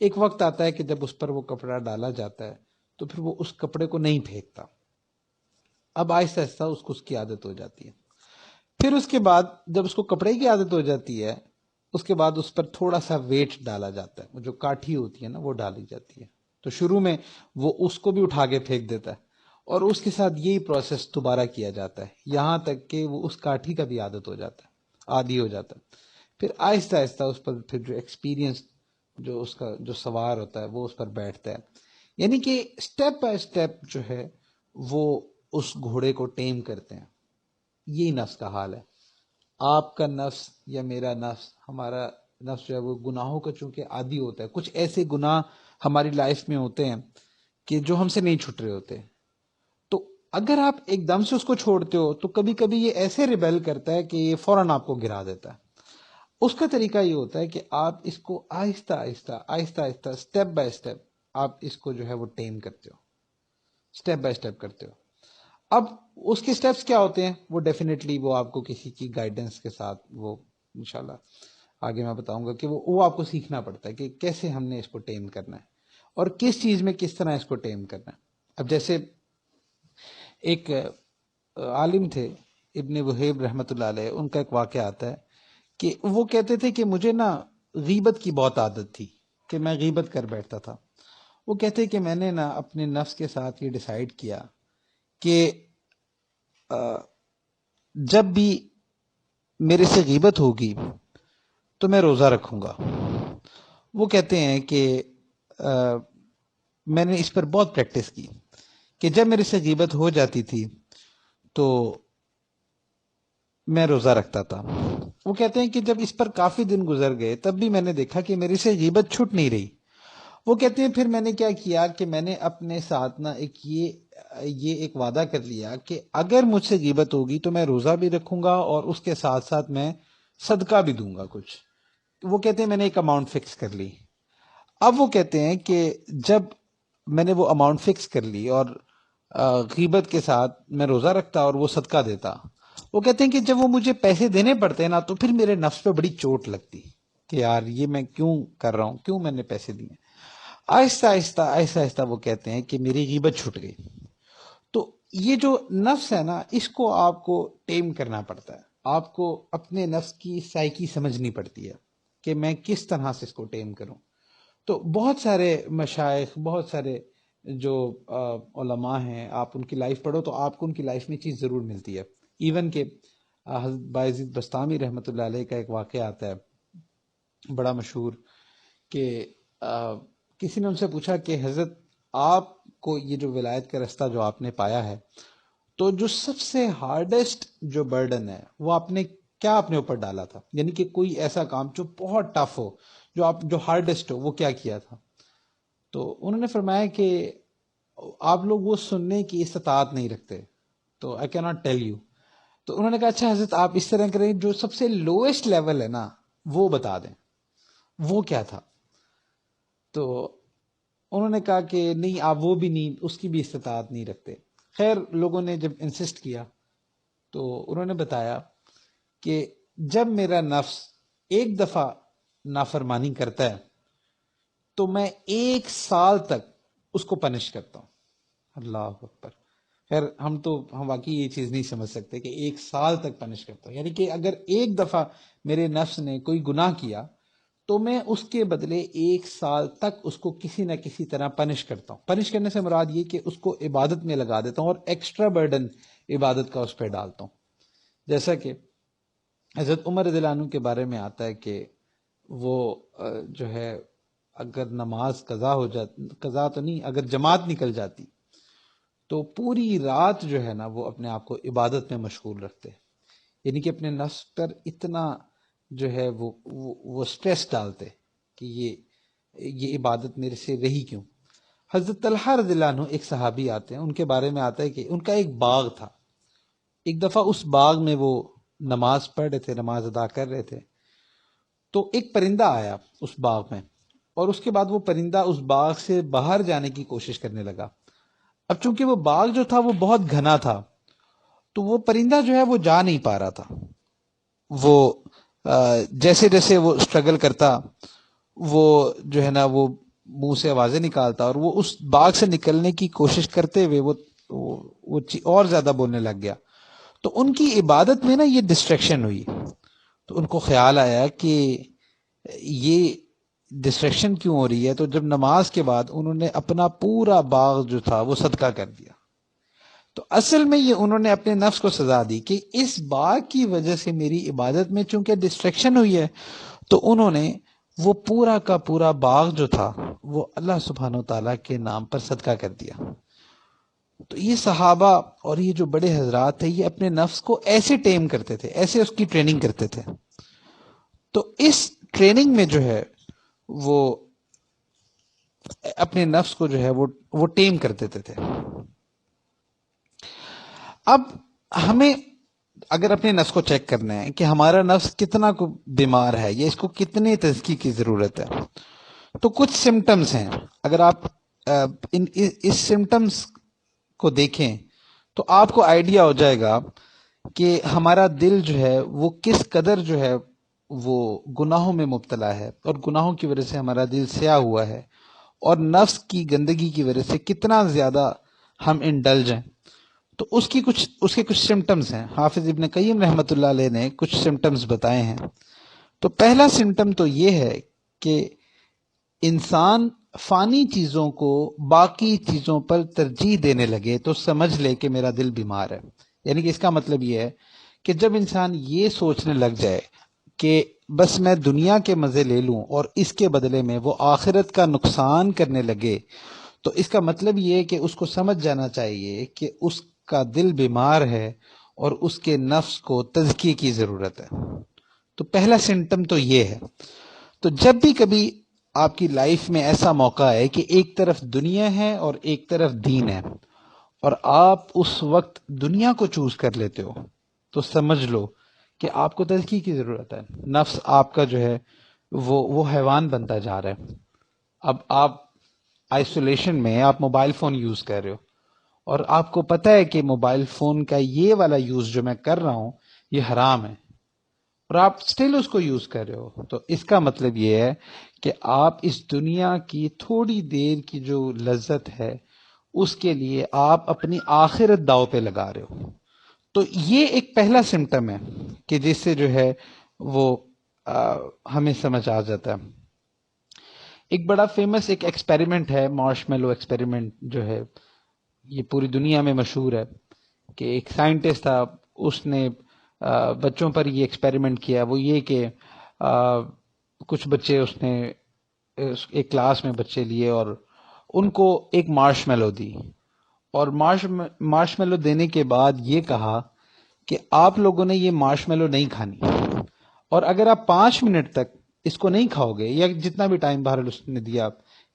ایک وقت آتا ہے کہ جب اس پر وہ کپڑا ڈالا جاتا ہے تو پھر وہ اس کپڑے کو نہیں پھینکتا. اب آہستہ آہستہ اس کی عادت ہو جاتی ہے. پھر اس کے بعد جب اس کو کپڑے کی عادت ہو جاتی ہے, اس کے بعد اس پر تھوڑا سا ویٹ ڈالا جاتا ہے, وہ جو کاٹھی ہوتی ہے نا وہ ڈالی جاتی ہے. تو شروع میں وہ اس کو بھی اٹھا کے پھینک دیتا ہے, اور اس کے ساتھ یہی پروسیس دوبارہ کیا جاتا ہے یہاں تک کہ وہ اس کاٹھی کا بھی عادت ہو جاتا ہے, عادی ہو جاتا ہے. پھر آہستہ آہستہ اس پر پھر جو ایکسپیرینس جو اس کا جو سوار ہوتا ہے وہ اس پر بیٹھتا ہے. یعنی کہ سٹیپ بائی سٹیپ جو ہے وہ اس گھوڑے کو ٹیم کرتے ہیں. یہی نفس کا حال ہے. آپ کا نفس یا میرا نفس, ہمارا نفس جو ہے وہ گناہوں کا چونکہ عادی ہوتا ہے. کچھ ایسے گناہ ہماری لائف میں ہوتے ہیں کہ جو ہم سے نہیں چھٹ رہے ہوتے. تو اگر آپ ایک دم سے اس کو چھوڑتے ہو تو کبھی کبھی یہ ایسے ریبیل کرتا ہے کہ یہ فوراً آپ کو گرا دیتا ہے. اس کا طریقہ یہ ہوتا ہے کہ آپ اس کو آہستہ آہستہ سٹیپ بائی سٹیپ آپ اس کو جو ہے وہ ٹیم کرتے ہو, سٹیپ بائی سٹیپ کرتے ہو. اب اس کے سٹیپس کیا ہوتے ہیں وہ ڈیفینیٹلی وہ آپ کو کسی کی گائیڈنس کے ساتھ وہ انشاءاللہ آگے میں بتاؤں گا کہ وہ آپ کو سیکھنا پڑتا ہے کہ کیسے ہم نے اس کو ٹیم کرنا ہے اور کس چیز میں کس طرح اس کو ٹیم کرنا ہے. اب جیسے ایک عالم تھے ابن وہیب رحمۃ اللہ علیہ, ان کا ایک واقعہ آتا ہے کہ وہ کہتے تھے کہ مجھے نا غیبت کی بہت عادت تھی کہ میں غیبت کر بیٹھتا تھا. وہ کہتے کہ میں نے نا اپنے نفس کے ساتھ یہ ڈیسائیڈ کیا کہ جب بھی میرے سے غیبت ہوگی تو میں روزہ رکھوں گا. وہ کہتے ہیں کہ میں نے اس پر بہت پریکٹس کی کہ جب میرے سے غیبت ہو جاتی تھی تو میں روزہ رکھتا تھا. وہ کہتے ہیں کہ جب اس پر کافی دن گزر گئے تب بھی میں نے دیکھا کہ میرے سے غیبت چھٹ نہیں رہی. وہ کہتے ہیں پھر میں نے کیا کیا کہ میں نے اپنے ساتھ نا یہ ایک وعدہ کر لیا کہ اگر مجھ سے غیبت ہوگی تو میں روزہ بھی رکھوں گا اور اس کے ساتھ ساتھ میں صدقہ بھی دوں گا کچھ. وہ کہتے ہیں میں نے ایک اماؤنٹ فکس کر لی. اب وہ کہتے ہیں کہ جب میں نے وہ اماؤنٹ فکس کر لی اور غیبت کے ساتھ میں روزہ رکھتا اور وہ صدقہ دیتا, وہ کہتے ہیں کہ جب وہ مجھے پیسے دینے پڑتے نا تو پھر میرے نفس پہ بڑی چوٹ لگتی کہ یار یہ میں کیوں کر رہا ہوں, کیوں میں نے پیسے دیے. آہستہ آہستہ وہ کہتے ہیں کہ میری غیبت چھوٹ گئی. تو یہ جو نفس ہے نا اس کو آپ کو ٹیم کرنا پڑتا ہے. آپ کو اپنے نفس کی سائیکی سمجھنی پڑتی ہے کہ میں کس طرح سے اس کو ٹیم کروں. تو بہت سارے مشائخ, بہت سارے جو علماء ہیں, آپ ان کی لائف پڑھو تو آپ کو ان کی لائف میں چیز ضرور ملتی ہے. ایون کہ حضرت بایزید بستامی رحمۃ اللہ علیہ کا ایک واقعہ آتا ہے بڑا مشہور کہ کسی نے ان سے پوچھا کہ حضرت آپ کو یہ جو ولایت کا رستہ جو آپ نے پایا ہے تو جو سب سے ہارڈسٹ جو برڈن ہے وہ آپ نے کیا اپنے اوپر ڈالا تھا, یعنی کہ کوئی ایسا کام جو بہت ٹف ہو, جو ہارڈسٹ ہو, وہ کیا تھا. تو انہوں نے فرمایا کہ آپ لوگ وہ سننے کی استطاعت نہیں رکھتے, تو آئی کی ناٹ ٹیل یو. تو انہوں نے کہا اچھا حضرت آپ اس طرح کریں, جو سب سے لوئسٹ لیول ہے نا وہ بتا دیں, وہ کیا تھا. تو انہوں نے کہا کہ نہیں آپ وہ بھی نہیں, اس کی بھی استطاعت نہیں رکھتے. خیر لوگوں نے جب انسسٹ کیا تو انہوں نے بتایا کہ جب میرا نفس ایک دفعہ نافرمانی کرتا ہے تو میں 1 سال تک اس کو پنش کرتا ہوں. اللہ اکبر. خیر ہم واقعی یہ چیز نہیں سمجھ سکتے کہ 1 سال تک پنش کرتا ہوں, یعنی کہ اگر ایک دفعہ میرے نفس نے کوئی گناہ کیا تو میں اس کے بدلے 1 سال تک اس کو کسی نہ کسی طرح پنش کرتا ہوں. پنش کرنے سے مراد یہ کہ اس کو عبادت میں لگا دیتا ہوں اور ایکسٹرا برڈن عبادت کا اس پہ ڈالتا ہوں. جیسا کہ حضرت عمر رضی اللہ عنہ کے بارے میں آتا ہے کہ وہ جو ہے اگر نماز قضا تو نہیں, اگر جماعت نکل جاتی تو پوری رات جو ہے نا وہ اپنے آپ کو عبادت میں مشغول رکھتے, یعنی کہ اپنے نفس پر اتنا جو ہے وہ سٹریس ڈالتے کہ یہ عبادت میرے سے رہی کیوں. حضرت طلحہ رضی اللہ عنہ ایک صحابی آتے ہیں, ان کے بارے میں آتا ہے کہ ان کا ایک باغ تھا. ایک دفعہ اس باغ میں وہ نماز پڑھ رہے تھے, نماز ادا کر رہے تھے, تو ایک پرندہ آیا اس باغ میں، اور اس کے بعد وہ پرندہ اس باغ سے باہر جانے کی کوشش کرنے لگا۔ اب چونکہ وہ باغ جو تھا وہ بہت گھنا تھا، تو وہ پرندہ جو ہے وہ جا نہیں پا رہا تھا۔ وہ جیسے جیسے وہ اسٹرگل کرتا، وہ جو ہے نا وہ منہ سے آوازیں نکالتا، اور وہ اس باغ سے نکلنے کی کوشش کرتے ہوئے اور زیادہ بولنے لگ گیا۔ تو ان کی عبادت میں نا یہ ڈسٹریکشن ہوئی، تو ان کو خیال آیا کہ یہ ڈسٹریکشن کیوں ہو رہی ہے۔ تو جب نماز کے بعد انہوں نے اپنا پورا باغ جو تھا وہ صدقہ کر دیا۔ تو اصل میں یہ انہوں نے اپنے نفس کو سزا دی کہ اس باغ کی وجہ سے میری عبادت میں چونکہ ڈسٹریکشن ہوئی ہے، تو انہوں نے وہ پورا کا پورا باغ جو تھا وہ اللہ سبحانہ و تعالیٰ کے نام پر صدقہ کر دیا۔ تو یہ صحابہ اور یہ جو بڑے حضرات تھے، یہ اپنے نفس کو ایسے ٹیم کرتے تھے، ایسے اس کی ٹریننگ کرتے تھے۔ تو اس ٹریننگ میں جو ہے وہ اپنے نفس کو جو ہے وہ ٹیم کر دیتے تھے۔ اب ہمیں اگر اپنے نفس کو چیک کرنا ہے کہ ہمارا نفس کتنا بیمار ہے یا اس کو کتنے تزکیے کی ضرورت ہے، تو کچھ سمٹمز ہیں۔ اگر آپ اس سمٹمز کو دیکھیں تو آپ کو آئیڈیا ہو جائے گا کہ ہمارا دل جو ہے وہ کس قدر جو ہے وہ گناہوں میں مبتلا ہے، اور گناہوں کی وجہ سے ہمارا دل سیاہ ہوا ہے، اور نفس کی گندگی کی وجہ سے کتنا زیادہ ہم انڈلج ہیں۔ تو اس کے کچھ سمٹمز ہیں۔ حافظ ابن قیم رحمۃ اللہ علیہ نے کچھ سمٹمز بتائے ہیں۔ تو پہلا سمٹم تو یہ ہے کہ انسان فانی چیزوں کو باقی چیزوں پر ترجیح دینے لگے تو سمجھ لے کہ میرا دل بیمار ہے۔ یعنی کہ اس کا مطلب یہ ہے کہ جب انسان یہ سوچنے لگ جائے کہ بس میں دنیا کے مزے لے لوں اور اس کے بدلے میں وہ آخرت کا نقصان کرنے لگے، تو اس کا مطلب یہ ہے کہ اس کو سمجھ جانا چاہیے کہ اس کا دل بیمار ہے اور اس کے نفس کو تزکیے کی ضرورت ہے۔ تو پہلا سمٹم تو یہ ہے۔ تو جب بھی کبھی آپ کی لائف میں ایسا موقع ہے کہ ایک طرف دنیا ہے اور ایک طرف دین ہے، اور آپ اس وقت دنیا کو چوز کر لیتے ہو، تو سمجھ لو کہ آپ کو تزکیے کی ضرورت ہے۔ نفس آپ کا جو ہے وہ حیوان بنتا جا رہا ہے۔ اب آپ آئسولیشن میں آپ موبائل فون یوز کر رہے ہو، اور آپ کو پتہ ہے کہ موبائل فون کا یہ والا یوز جو میں کر رہا ہوں یہ حرام ہے، اور آپ سٹل اس کو یوز کر رہے ہو، تو اس کا مطلب یہ ہے کہ آپ اس دنیا کی تھوڑی دیر کی جو لذت ہے اس کے لیے آپ اپنی آخرت داؤ پہ لگا رہے ہو۔ تو یہ ایک پہلا سمٹم ہے کہ جس سے جو ہے وہ ہمیں سمجھ آ جاتا ہے۔ ایک بڑا فیمس ایک ایکسپیریمنٹ ہے، مارش میلو ایکسپیریمنٹ، جو ہے یہ پوری دنیا میں مشہور ہے، کہ ایک سائنٹسٹ تھا، اس نے بچوں پر یہ ایکسپیریمنٹ کیا۔ وہ یہ کہ کچھ بچے اس نے ایک کلاس میں بچے لیے اور ان کو ایک مارش میلو دی، اور مارش میلو دینے کے بعد یہ کہا کہ آپ لوگوں نے یہ مارش میلو نہیں کھانی، اور اگر آپ 5 منٹ تک اس کو نہیں کھاؤ گے، یا جتنا بھی ٹائم بہرحال اس نے دیا،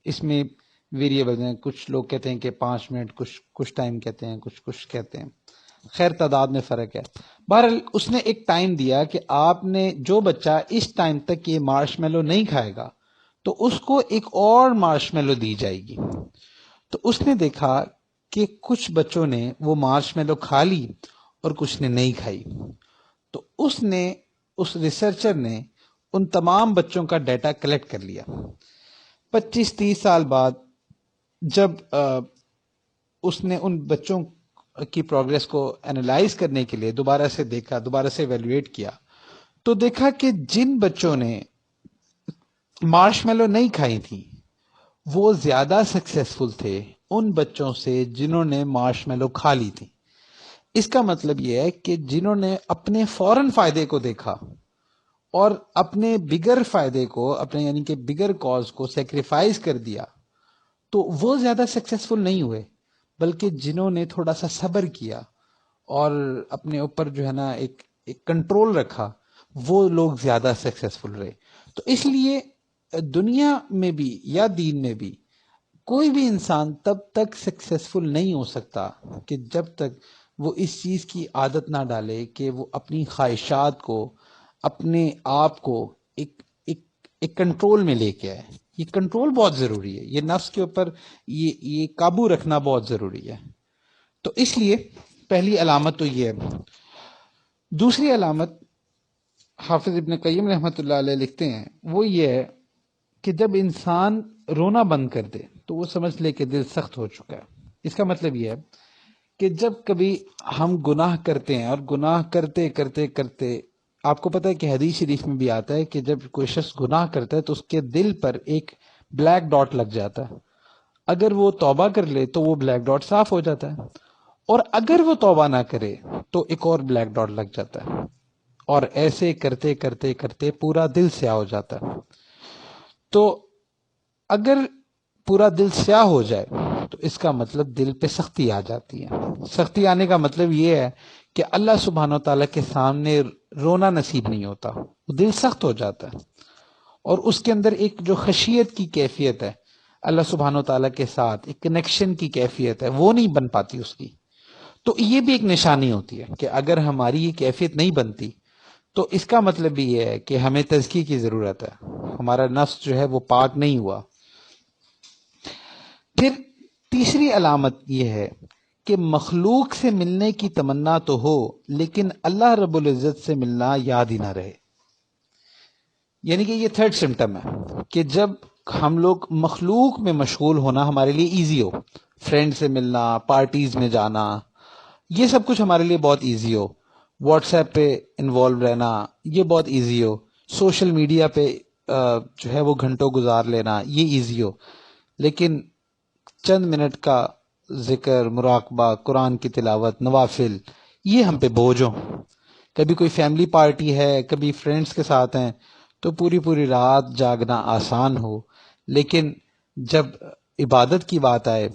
اس میں ویریبل ہیں، کچھ لوگ کہتے ہیں کہ 5 منٹ، کچھ ٹائم کہتے ہیں، کچھ کہتے ہیں، خیر تعداد میں فرق ہے۔ بہرحال اس نے ایک ٹائم دیا کہ آپ نے جو بچہ اس ٹائم تک یہ مارش میلو نہیں کھائے گا تو اس کو ایک اور مارش میلو دی جائے گی۔ تو اس نے دیکھا کہ کچھ بچوں نے وہ مارش میلو کھا لی اور کچھ نے نہیں کھائی۔ تو اس ریسرچر نے ان تمام بچوں کا ڈیٹا کلیکٹ کر لیا۔ 25-30 سال بعد جب اس نے ان بچوں کی پروگریس کو انالائز کرنے کے لیے دوبارہ سے دیکھا، دوبارہ سے ایویلویٹ کیا، تو دیکھا کہ جن بچوں نے مارش میلو نہیں کھائی تھی وہ زیادہ سکسیسفل تھے ان بچوں سے جنہوں نے مارش میلو کھا لی تھی۔ اس کا مطلب یہ ہے کہ جنہوں نے اپنے فوراً فائدے کو دیکھا اور اپنے بگر فائدے کو، اپنے یعنی کہ بگر کاز کو سیکریفائز کر دیا، تو وہ زیادہ سکسیسفل نہیں ہوئے، بلکہ جنہوں نے تھوڑا سا صبر کیا اور اپنے اوپر جو ہے نا ایک کنٹرول رکھا، وہ لوگ زیادہ سکسیسفل رہے۔ تو اس لیے دنیا میں بھی یا دین میں بھی کوئی بھی انسان تب تک سکسیسفل نہیں ہو سکتا کہ جب تک وہ اس چیز کی عادت نہ ڈالے کہ وہ اپنی خواہشات کو، اپنے آپ کو ایک ایک کنٹرول میں لے کے آئے. یہ کنٹرول بہت ضروری ہے، یہ نفس کے اوپر یہ قابو رکھنا بہت ضروری ہے. تو اس لیے پہلی علامت تو یہ ہے. دوسری علامت حافظ ابن قیم رحمۃ اللہ علیہ لکھتے ہیں، وہ یہ ہے کہ جب انسان رونا بند کر دے تو وہ سمجھ لے کہ دل سخت ہو چکا ہے. اس کا مطلب یہ ہے کہ جب کبھی ہم گناہ کرتے ہیں اور گناہ کرتے کرتے کرتے، آپ کو پتہ ہے کہ حدیث شریف میں بھی آتا ہے کہ جب کوئی شخص گناہ کرتا ہے تو اس کے دل پر ایک بلیک ڈاٹ لگ جاتا ہے. اگر وہ توبہ کر لے تو وہ بلیک ڈاٹ صاف ہو جاتا ہے، اور اگر وہ توبہ نہ کرے تو ایک اور بلیک ڈاٹ لگ جاتا ہے، اور ایسے کرتے کرتے کرتے پورا دل سیاہ ہو جاتا ہے. تو اگر پورا دل سیاہ ہو جائے تو اس کا مطلب دل پہ سختی آ جاتی ہے. سختی آنے کا مطلب یہ ہے کہ اللہ سبحانہ و تعالیٰ کے سامنے رونا نصیب نہیں ہوتا، وہ دل سخت ہو جاتا ہے، اور اس کے اندر ایک جو خشیت کی کیفیت ہے اللہ سبحانہ و تعالیٰ کے ساتھ، ایک کنیکشن کی کیفیت ہے، وہ نہیں بن پاتی اس کی. تو یہ بھی ایک نشانی ہوتی ہے کہ اگر ہماری یہ کیفیت نہیں بنتی تو اس کا مطلب بھی یہ ہے کہ ہمیں تزکیے کی ضرورت ہے، ہمارا نفس جو ہے وہ پاک نہیں ہوا. پھر تیسری علامت یہ ہے کہ مخلوق سے ملنے کی تمنا تو ہو لیکن اللہ رب العزت سے ملنا یاد ہی نہ رہے. یعنی کہ یہ تھرڈ سمٹم ہے کہ جب ہم لوگ مخلوق میں مشغول ہونا ہمارے لیے ایزی ہو، فرینڈ سے ملنا، پارٹیز میں جانا، یہ سب کچھ ہمارے لیے بہت ایزی ہو، واٹس ایپ پہ انوالو رہنا یہ بہت ایزی ہو، سوشل میڈیا پہ جو ہے وہ گھنٹوں گزار لینا یہ ایزی ہو، لیکن چند منٹ کا ذکر، مراقبہ، قرآن کی تلاوت، نوافل، یہ ہم پہ بوجھ ہو. کبھی کوئی فیملی پارٹی ہے، کبھی فرینڈس کے ساتھ ہیں تو پوری پوری رات جاگنا آسان ہو، لیکن جب عبادت کی بات آئے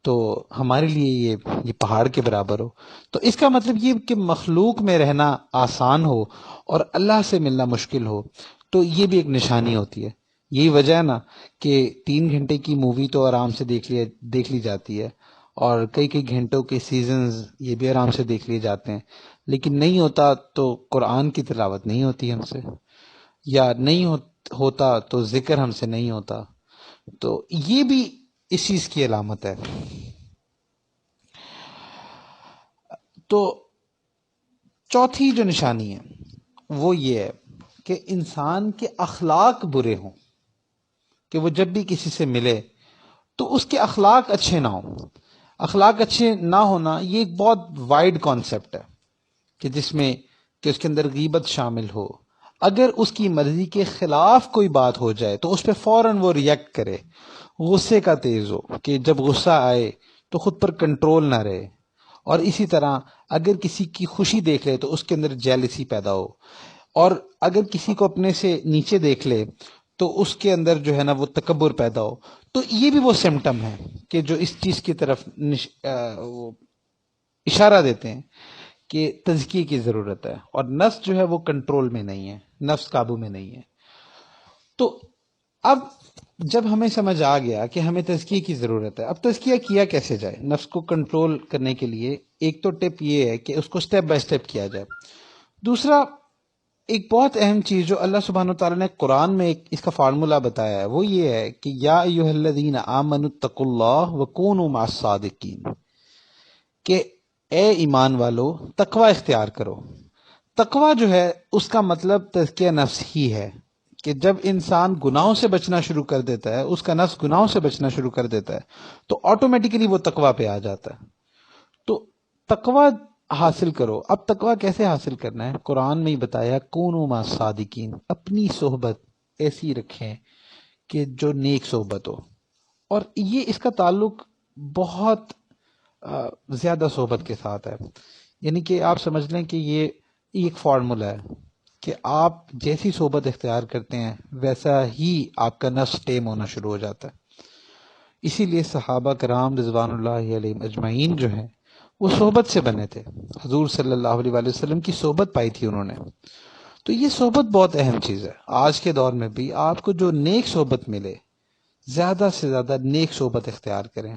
تو ہمارے لیے یہ پہاڑ کے برابر ہو. تو اس کا مطلب یہ کہ مخلوق میں رہنا آسان ہو اور اللہ سے ملنا مشکل ہو، تو یہ بھی ایک نشانی ہوتی ہے. یہی وجہ ہے نا کہ 3 گھنٹے کی مووی تو آرام سے دیکھ لی جاتی ہے، اور کئی کئی گھنٹوں کے سیزنز یہ بھی آرام سے دیکھ لیے جاتے ہیں، لیکن نہیں ہوتا تو قرآن کی تلاوت نہیں ہوتی ہم سے، یا نہیں ہوتا تو ذکر ہم سے نہیں ہوتا. تو یہ بھی اس چیز کی علامت ہے. تو چوتھی جو نشانی ہے وہ یہ ہے کہ انسان کے اخلاق برے ہوں، کہ وہ جب بھی کسی سے ملے تو اس کے اخلاق اچھے نہ ہوں. اخلاق اچھے نہ ہونا یہ ایک بہت وائڈ کانسیپٹ ہے کہ جس میں کہ اس کے اندر غیبت شامل ہو. اگر اس کی مرضی کے خلاف کوئی بات ہو جائے تو اس پہ فوراً وہ ریئیکٹ کرے، غصے کا تیز ہو کہ جب غصہ آئے تو خود پر کنٹرول نہ رہے. اور اسی طرح اگر کسی کی خوشی دیکھ لے تو اس کے اندر جیلسی پیدا ہو، اور اگر کسی کو اپنے سے نیچے دیکھ لے تو اس کے اندر جو ہے نا وہ تکبر پیدا ہو. تو یہ بھی وہ سمٹم ہے کہ جو اس چیز کی طرف وہ اشارہ دیتے ہیں کہ تزکیے کی ضرورت ہے، اور نفس جو ہے وہ کنٹرول میں نہیں ہے، نفس قابو میں نہیں ہے. تو اب جب ہمیں سمجھ آ گیا کہ ہمیں تزکیے کی ضرورت ہے، اب تزکیہ کیا کیسے جائے نفس کو کنٹرول کرنے کے لیے؟ ایک تو ٹپ یہ ہے کہ اس کو سٹیپ بائی سٹیپ کیا جائے. دوسرا ایک بہت اہم چیز جو اللہ سبحانہ وتعالی نے قرآن میں اس کا فارمولا بتایا ہے وہ یہ ہے کہ یا ایھا الذین آمنوا اتقوا اللہ وکونوا مع الصادقین، کہ اے ایمان والو تقوی اختیار کرو. تقوی جو ہے اس کا مطلب تزکیہ نفس ہی ہے، کہ جب انسان گناہوں سے بچنا شروع کر دیتا ہے، اس کا نفس گناہوں سے بچنا شروع کر دیتا ہے تو آٹومیٹیکلی وہ تقوی پہ آ جاتا ہے. تو تقوی حاصل کرو. اب تقوی کیسے حاصل کرنا ہے؟ قرآن میں ہی بتایا کونوا مع الصادقین، اپنی صحبت ایسی رکھیں کہ جو نیک صحبت ہو. اور یہ اس کا تعلق بہت زیادہ صحبت کے ساتھ ہے. یعنی کہ آپ سمجھ لیں کہ یہ ایک فارمولا ہے کہ آپ جیسی صحبت اختیار کرتے ہیں ویسا ہی آپ کا نفس ٹیم ہونا شروع ہو جاتا ہے. اسی لیے صحابہ کرام رضوان اللہ علیہم اجمعین جو ہیں وہ صحبت سے بنے تھے. حضور صلی اللہ علیہ وآلہ وسلم کی صحبت پائی تھی انہوں نے. تو یہ صحبت بہت اہم چیز ہے. آج کے دور میں بھی آپ کو جو نیک صحبت ملے، زیادہ سے زیادہ نیک صحبت اختیار کریں.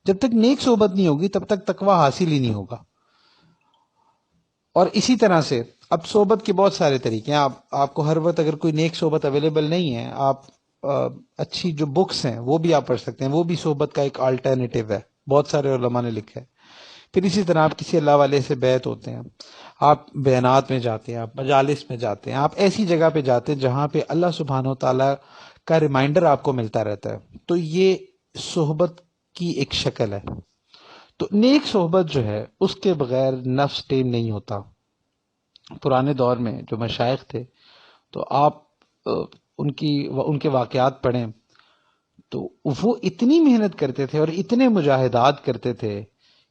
جب تک نیک صحبت نہیں ہوگی تب تک تقوی حاصل ہی نہیں ہوگا. اور اسی طرح سے اب صحبت کے بہت سارے طریقے ہیں. آپ کو ہر وقت اگر کوئی نیک صحبت اویلیبل نہیں ہے، آپ اچھی جو بکس ہیں وہ بھی آپ پڑھ سکتے ہیں، وہ بھی صحبت کا ایک آلٹرنیٹیو ہے، بہت سارے علماء نے لکھا ہے. پھر اسی طرح آپ کسی اللہ والے سے بیعت ہوتے ہیں، آپ بیانات میں جاتے ہیں، آپ مجالس میں جاتے ہیں، آپ ایسی جگہ پہ جاتے ہیں جہاں پہ اللہ سبحانہ و تعالیٰ کا ریمائنڈر آپ کو ملتا رہتا ہے. تو یہ صحبت کی ایک شکل ہے. تو نیک صحبت جو ہے اس کے بغیر نفس ٹیم نہیں ہوتا. پرانے دور میں جو مشائخ تھے، تو آپ ان کے واقعات پڑھیں تو وہ اتنی محنت کرتے تھے اور اتنے مجاہدات کرتے تھے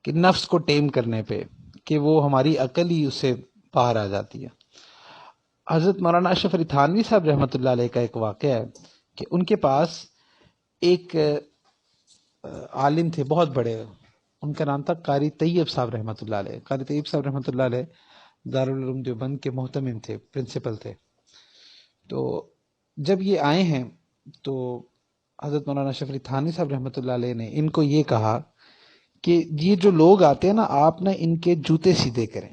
کہ نفس کو ٹیم کرنے پہ، کہ وہ ہماری عقل ہی اس سے باہر آ جاتی ہے. حضرت مولانا اشرف علی تھانوی صاحب رحمۃ اللہ علیہ کا ایک واقعہ ہے کہ ان کے پاس ایک عالم تھے بہت بڑے، ان کا نام تھا قاری طیب صاحب رحمۃ اللہ علیہ. قاری طیب صاحب رحمۃ اللہ علیہ دارالعلوم دیوبند کے محتمم تھے، پرنسپل تھے. تو جب یہ آئے ہیں تو حضرت مولانا اشرف علی تھانوی صاحب رحمۃ اللہ علیہ نے ان کو یہ کہا کہ یہ جو لوگ آتے ہیں نا، آپ نا ان کے جوتے سیدھے کریں.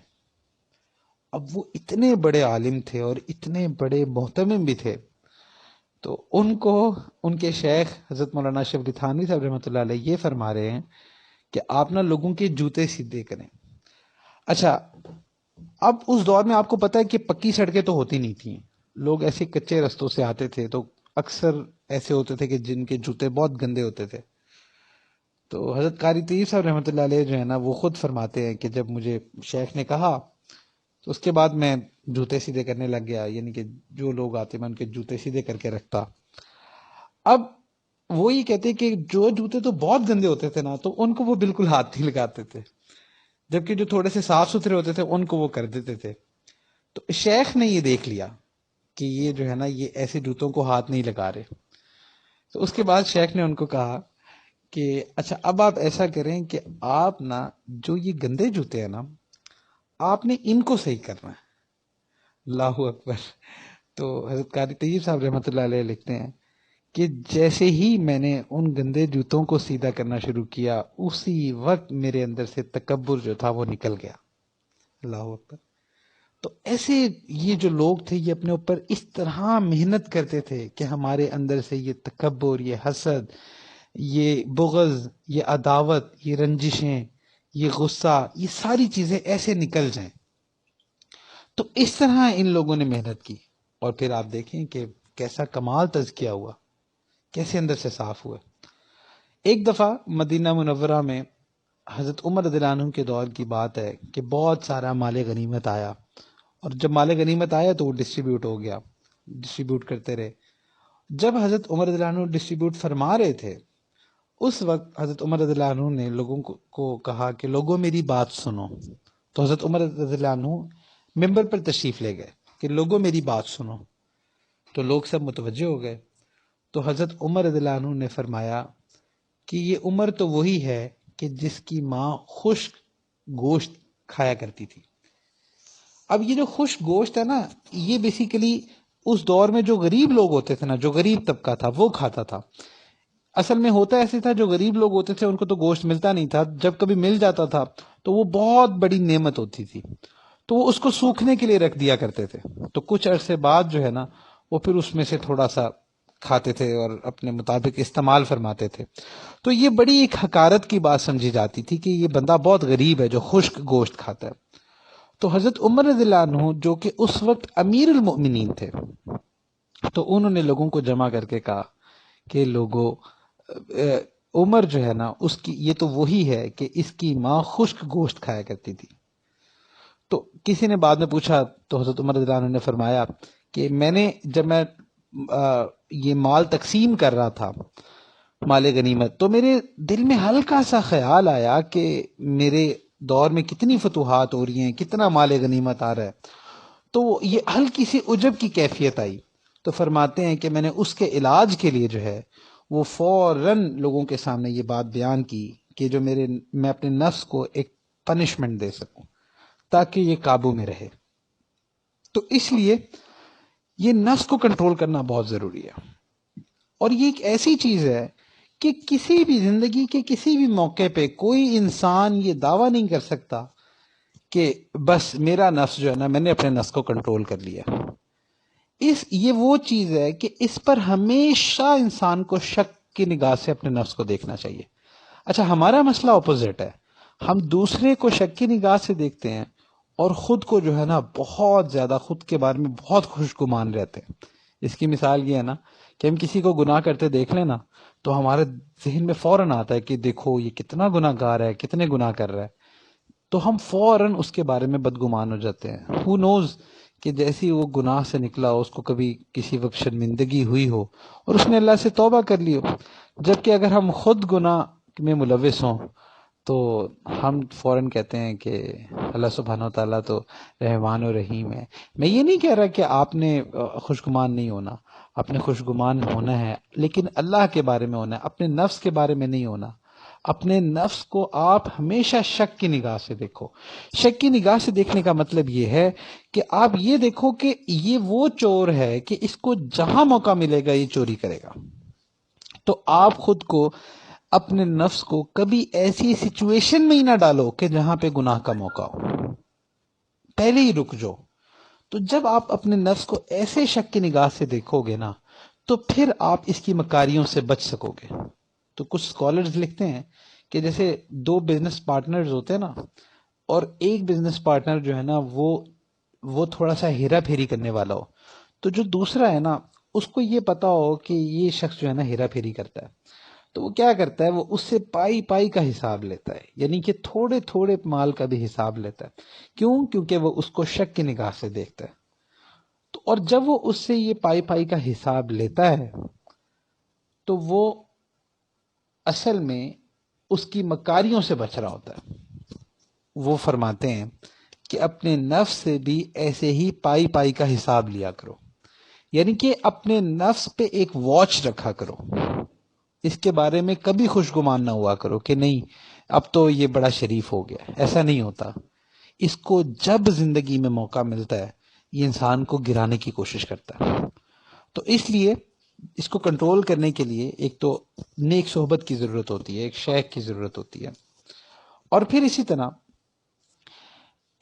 اب وہ اتنے بڑے عالم تھے اور اتنے بڑے محتمم بھی تھے، تو ان کو ان کے شیخ حضرت مولانا اشرف علی تھانوی صاحب رحمۃ اللہ علیہ یہ فرما رہے ہیں کہ آپ نا لوگوں کے جوتے سیدھے کریں. اچھا، اب اس دور میں آپ کو پتہ ہے کہ پکی سڑکیں تو ہوتی نہیں تھیں، لوگ ایسے کچے رستوں سے آتے تھے، تو اکثر ایسے ہوتے تھے کہ جن کے جوتے بہت گندے ہوتے تھے. تو حضرت قاری طیب صاحب رحمۃ اللہ علیہ جو ہے نا، وہ خود فرماتے ہیں کہ جب مجھے شیخ نے کہا تو اس کے بعد میں جوتے سیدھے کرنے لگ گیا، یعنی کہ جو لوگ آتے میں ان کے جوتے سیدھے کر کے رکھتا. اب وہ یہ کہتے کہ جو جوتے تو بہت گندے ہوتے تھے نا، تو ان کو وہ بالکل ہاتھ نہیں لگاتے تھے، جبکہ جو تھوڑے سے صاف ستھرے ہوتے تھے ان کو وہ کر دیتے تھے. تو شیخ نے یہ دیکھ لیا کہ یہ جو ہے نا، یہ ایسے جوتوں کو ہاتھ نہیں لگا رہے. تو اس کے بعد شیخ نے ان کو کہا کہ اچھا اب آپ ایسا کریں کہ آپ نا جو یہ گندے جوتے ہیں نا، آپ نے ان کو صحیح کرنا ہے. اللہ اکبر. تو حضرت قاری طیب صاحب رحمۃ اللہ علیہ لکھتے ہیں کہ جیسے ہی میں نے ان گندے جوتوں کو سیدھا کرنا شروع کیا، اسی وقت میرے اندر سے تکبر جو تھا وہ نکل گیا. اللہ اکبر. تو ایسے یہ جو لوگ تھے یہ اپنے اوپر اس طرح محنت کرتے تھے کہ ہمارے اندر سے یہ تکبر، یہ حسد، یہ بغض، یہ عداوت، یہ رنجشیں، یہ غصہ، یہ ساری چیزیں ایسے نکل جائیں. تو اس طرح ان لوگوں نے محنت کی، اور پھر آپ دیکھیں کہ کیسا کمال تزکیہ ہوا، کیسے اندر سے صاف ہوئے. ایک دفعہ مدینہ منورہ میں حضرت عمر رضی اللہ عنہ کے دور کی بات ہے کہ بہت سارا مال غنیمت آیا، اور جب مال غنیمت آیا تو وہ ڈسٹریبیوٹ ہو گیا، ڈسٹریبیوٹ کرتے رہے. جب حضرت عمر رضی اللہ عنہ ڈسٹریبیوٹ فرما رہے تھے، اس وقت حضرت عمر رضی اللہ عنہ نے لوگوں کو کہا کہ لوگوں میری بات سنو. تو حضرت عمر رضی اللہ عنہ ممبر پر تشریف لے گئے کہ لوگوں میری بات سنو. تو لوگ سب متوجہ ہو گئے. تو حضرت عمر رضی اللہ عنہ نے فرمایا کہ یہ عمر تو وہی ہے کہ جس کی ماں خشک گوشت کھایا کرتی تھی. اب یہ جو خشک گوشت ہے نا، یہ بیسیکلی اس دور میں جو غریب لوگ ہوتے تھے نا، جو غریب طبقہ تھا وہ کھاتا تھا. اصل میں ہوتا ایسے تھا، جو غریب لوگ ہوتے تھے ان کو تو گوشت ملتا نہیں تھا، جب کبھی مل جاتا تھا تو وہ بہت بڑی نعمت ہوتی تھی، تو وہ اس کو سوکھنے کے لیے رکھ دیا کرتے تھے. تو کچھ عرصے بعد جو ہے نا، وہ پھر اس میں سے تھوڑا سا کھاتے تھے اور اپنے مطابق استعمال فرماتے تھے. تو یہ بڑی ایک حقارت کی بات سمجھی جاتی تھی کہ یہ بندہ بہت غریب ہے جو خشک گوشت کھاتا ہے. تو حضرت عمر رضی اللہ عنہ جو کہ اس وقت امیر المؤمنین تھے، تو انہوں نے لوگوں کو جمع کر کے کہا کہ لوگوں، عمر جو ہے نا اس کی یہ تو وہی ہے کہ اس کی ماں خشک گوشت کھایا کرتی تھی. تو کسی نے بعد میں پوچھا تو حضرت عمر رضی اللہ عنہ نے فرمایا کہ جب میں یہ مال تقسیم کر رہا تھا، مال غنیمت، تو میرے دل میں ہلکا سا خیال آیا کہ میرے دور میں کتنی فتوحات ہو رہی ہیں، کتنا مال غنیمت آ رہا ہے. تو یہ ہلکی سی عجب کی کیفیت آئی. تو فرماتے ہیں کہ میں نے اس کے علاج کے لیے جو ہے وہ فوراً لوگوں کے سامنے یہ بات بیان کی کہ جو میں اپنے نفس کو ایک پنشمنٹ دے سکوں تاکہ یہ قابو میں رہے. تو اس لیے یہ نفس کو کنٹرول کرنا بہت ضروری ہے. اور یہ ایک ایسی چیز ہے کہ کسی بھی زندگی کے کسی بھی موقع پہ کوئی انسان یہ دعویٰ نہیں کر سکتا کہ بس میرا نفس جو ہے نا، میں نے اپنے نفس کو کنٹرول کر لیا. یہ وہ چیز ہے کہ اس پر ہمیشہ انسان کو شک کی نگاہ سے اپنے نفس کو دیکھنا چاہیے. اچھا، ہمارا مسئلہ اپوزٹ ہے. ہم دوسرے کو شک کی نگاہ سے دیکھتے ہیں اور خود کو جو ہے نا بہت زیادہ خود کے بارے میں بہت خوش گمان رہتے ہیں. اس کی مثال یہ ہے نا کہ ہم کسی کو گناہ کرتے دیکھ لیں نا تو ہمارے ذہن میں فوراً آتا ہے کہ دیکھو یہ کتنا گناہ گار ہے، کتنے گناہ کر رہا ہے، تو ہم فوراً اس کے بارے میں بدگمان ہو جاتے ہیں. ہو نوز کہ جیسی وہ گناہ سے نکلا اس کو کبھی کسی وقت شرمندگی ہوئی ہو اور اس نے اللہ سے توبہ کر لی ہو، جبکہ اگر ہم خود گناہ میں ملوث ہوں تو ہم فوراً کہتے ہیں کہ اللہ سبحانہ و تعالیٰ تو رحمان و رحیم ہے. میں یہ نہیں کہہ رہا کہ آپ نے خوشگمان نہیں ہونا، آپ نے خوشگمان ہونا ہے، لیکن اللہ کے بارے میں ہونا ہے، اپنے نفس کے بارے میں نہیں ہونا. اپنے نفس کو آپ ہمیشہ شک کی نگاہ سے دیکھو. شک کی نگاہ سے دیکھنے کا مطلب یہ ہے کہ آپ یہ دیکھو کہ یہ وہ چور ہے کہ اس کو جہاں موقع ملے گا یہ چوری کرے گا. تو آپ خود کو، اپنے نفس کو کبھی ایسی سچویشن میں ہی نہ ڈالو کہ جہاں پہ گناہ کا موقع ہو، پہلے ہی رک جاؤ. تو جب آپ اپنے نفس کو ایسے شک کی نگاہ سے دیکھو گے نا تو پھر آپ اس کی مکاریوں سے بچ سکو گے. تو کچھ اسکالرز لکھتے ہیں کہ جیسے دو بزنس پارٹنرز ہوتے ہیں نا، اور ایک بزنس پارٹنر جو ہے نا وہ تھوڑا سا ہیرا پھیری کرنے والا ہو، تو جو دوسرا ہے نا اس کو یہ پتا ہو کہ یہ شخص جو ہے نا ہیرا پھیری کرتا ہے، تو وہ کیا کرتا ہے، وہ اس سے پائی پائی کا حساب لیتا ہے، یعنی کہ تھوڑے تھوڑے مال کا بھی حساب لیتا ہے. کیوں؟ کیونکہ وہ اس کو شک کی نگاہ سے دیکھتا ہے. تو اور جب وہ اس سے یہ پائی پائی کا حساب لیتا ہے تو وہ اصل میں اس کی مکاریوں سے بچ رہا ہوتا ہے. وہ فرماتے ہیں کہ اپنے نفس سے بھی ایسے ہی پائی پائی کا حساب لیا کرو، یعنی کہ اپنے نفس پہ ایک واچ رکھا کرو. اس کے بارے میں کبھی خوشگمان نہ ہوا کرو کہ نہیں اب تو یہ بڑا شریف ہو گیا. ایسا نہیں ہوتا. اس کو جب زندگی میں موقع ملتا ہے یہ انسان کو گرانے کی کوشش کرتا ہے. تو اس لیے اس کو کنٹرول کرنے کے لیے ایک تو نیک صحبت کی ضرورت ہوتی ہے، ایک شیخ کی ضرورت ہوتی ہے، اور پھر اسی طرح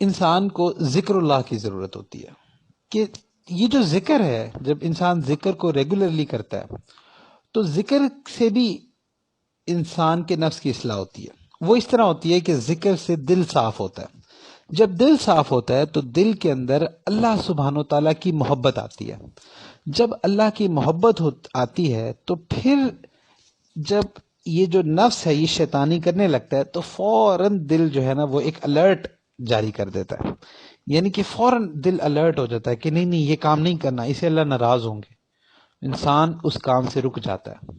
انسان کو ذکر اللہ کی ضرورت ہوتی ہے. کہ یہ جو ذکر ہے، جب انسان ذکر کو ریگولرلی کرتا ہے تو ذکر سے بھی انسان کے نفس کی اصلاح ہوتی ہے. وہ اس طرح ہوتی ہے کہ ذکر سے دل صاف ہوتا ہے. جب دل صاف ہوتا ہے تو دل کے اندر اللہ سبحانہ و تعالیٰ کی محبت آتی ہے. جب اللہ کی محبت آتی ہے تو پھر جب یہ جو نفس ہے یہ شیطانی کرنے لگتا ہے تو فوراً دل جو ہے نا وہ ایک الرٹ جاری کر دیتا ہے. یعنی کہ فوراً دل الرٹ ہو جاتا ہے کہ نہیں یہ کام نہیں کرنا، اسے اللہ ناراض ہوں گے. انسان اس کام سے رک جاتا ہے.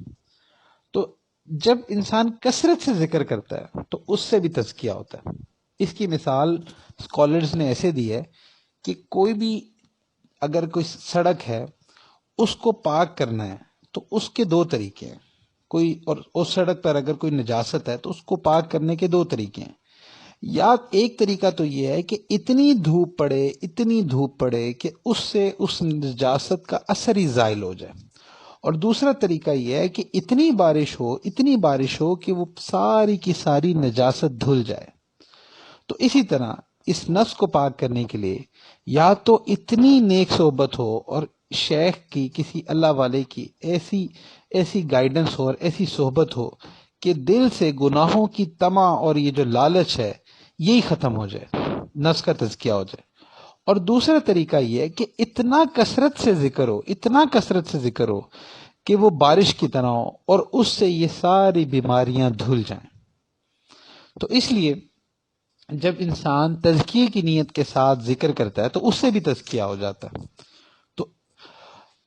تو جب انسان کثرت سے ذکر کرتا ہے تو اس سے بھی تزکیہ ہوتا ہے. اس کی مثال اسکالرز نے ایسے دی ہے کہ کوئی بھی اگر کوئی سڑک ہے اس کو پاک کرنا ہے تو اس کے دو طریقے ہیں. کوئی اور اس سڑک پر اگر کوئی نجاست ہے تو اس کو پاک کرنے کے دو طریقے ہیں. یا ایک طریقہ تو یہ ہے کہ اتنی دھوپ پڑے کہ اس سے اس نجاست کا اثر ہی زائل ہو جائے. اور دوسرا طریقہ یہ ہے کہ اتنی بارش ہو کہ وہ ساری کی ساری نجاست دھل جائے. تو اسی طرح اس نفس کو پاک کرنے کے لیے یا تو اتنی نیک صحبت ہو اور شیخ کی، کسی اللہ والے کی ایسی گائیڈنس ہو اور ایسی صحبت ہو کہ دل سے گناہوں کی طمع اور یہ جو لالچ ہے یہی ختم ہو جائے، نفس کا تزکیہ ہو جائے. اور دوسرا طریقہ یہ ہے کہ اتنا کثرت سے ذکر ہو کہ وہ بارش کی طرح ہو اور اس سے یہ ساری بیماریاں دھل جائیں. تو اس لیے جب انسان تزکیے کی نیت کے ساتھ ذکر کرتا ہے تو اس سے بھی تزکیہ ہو جاتا ہے. تو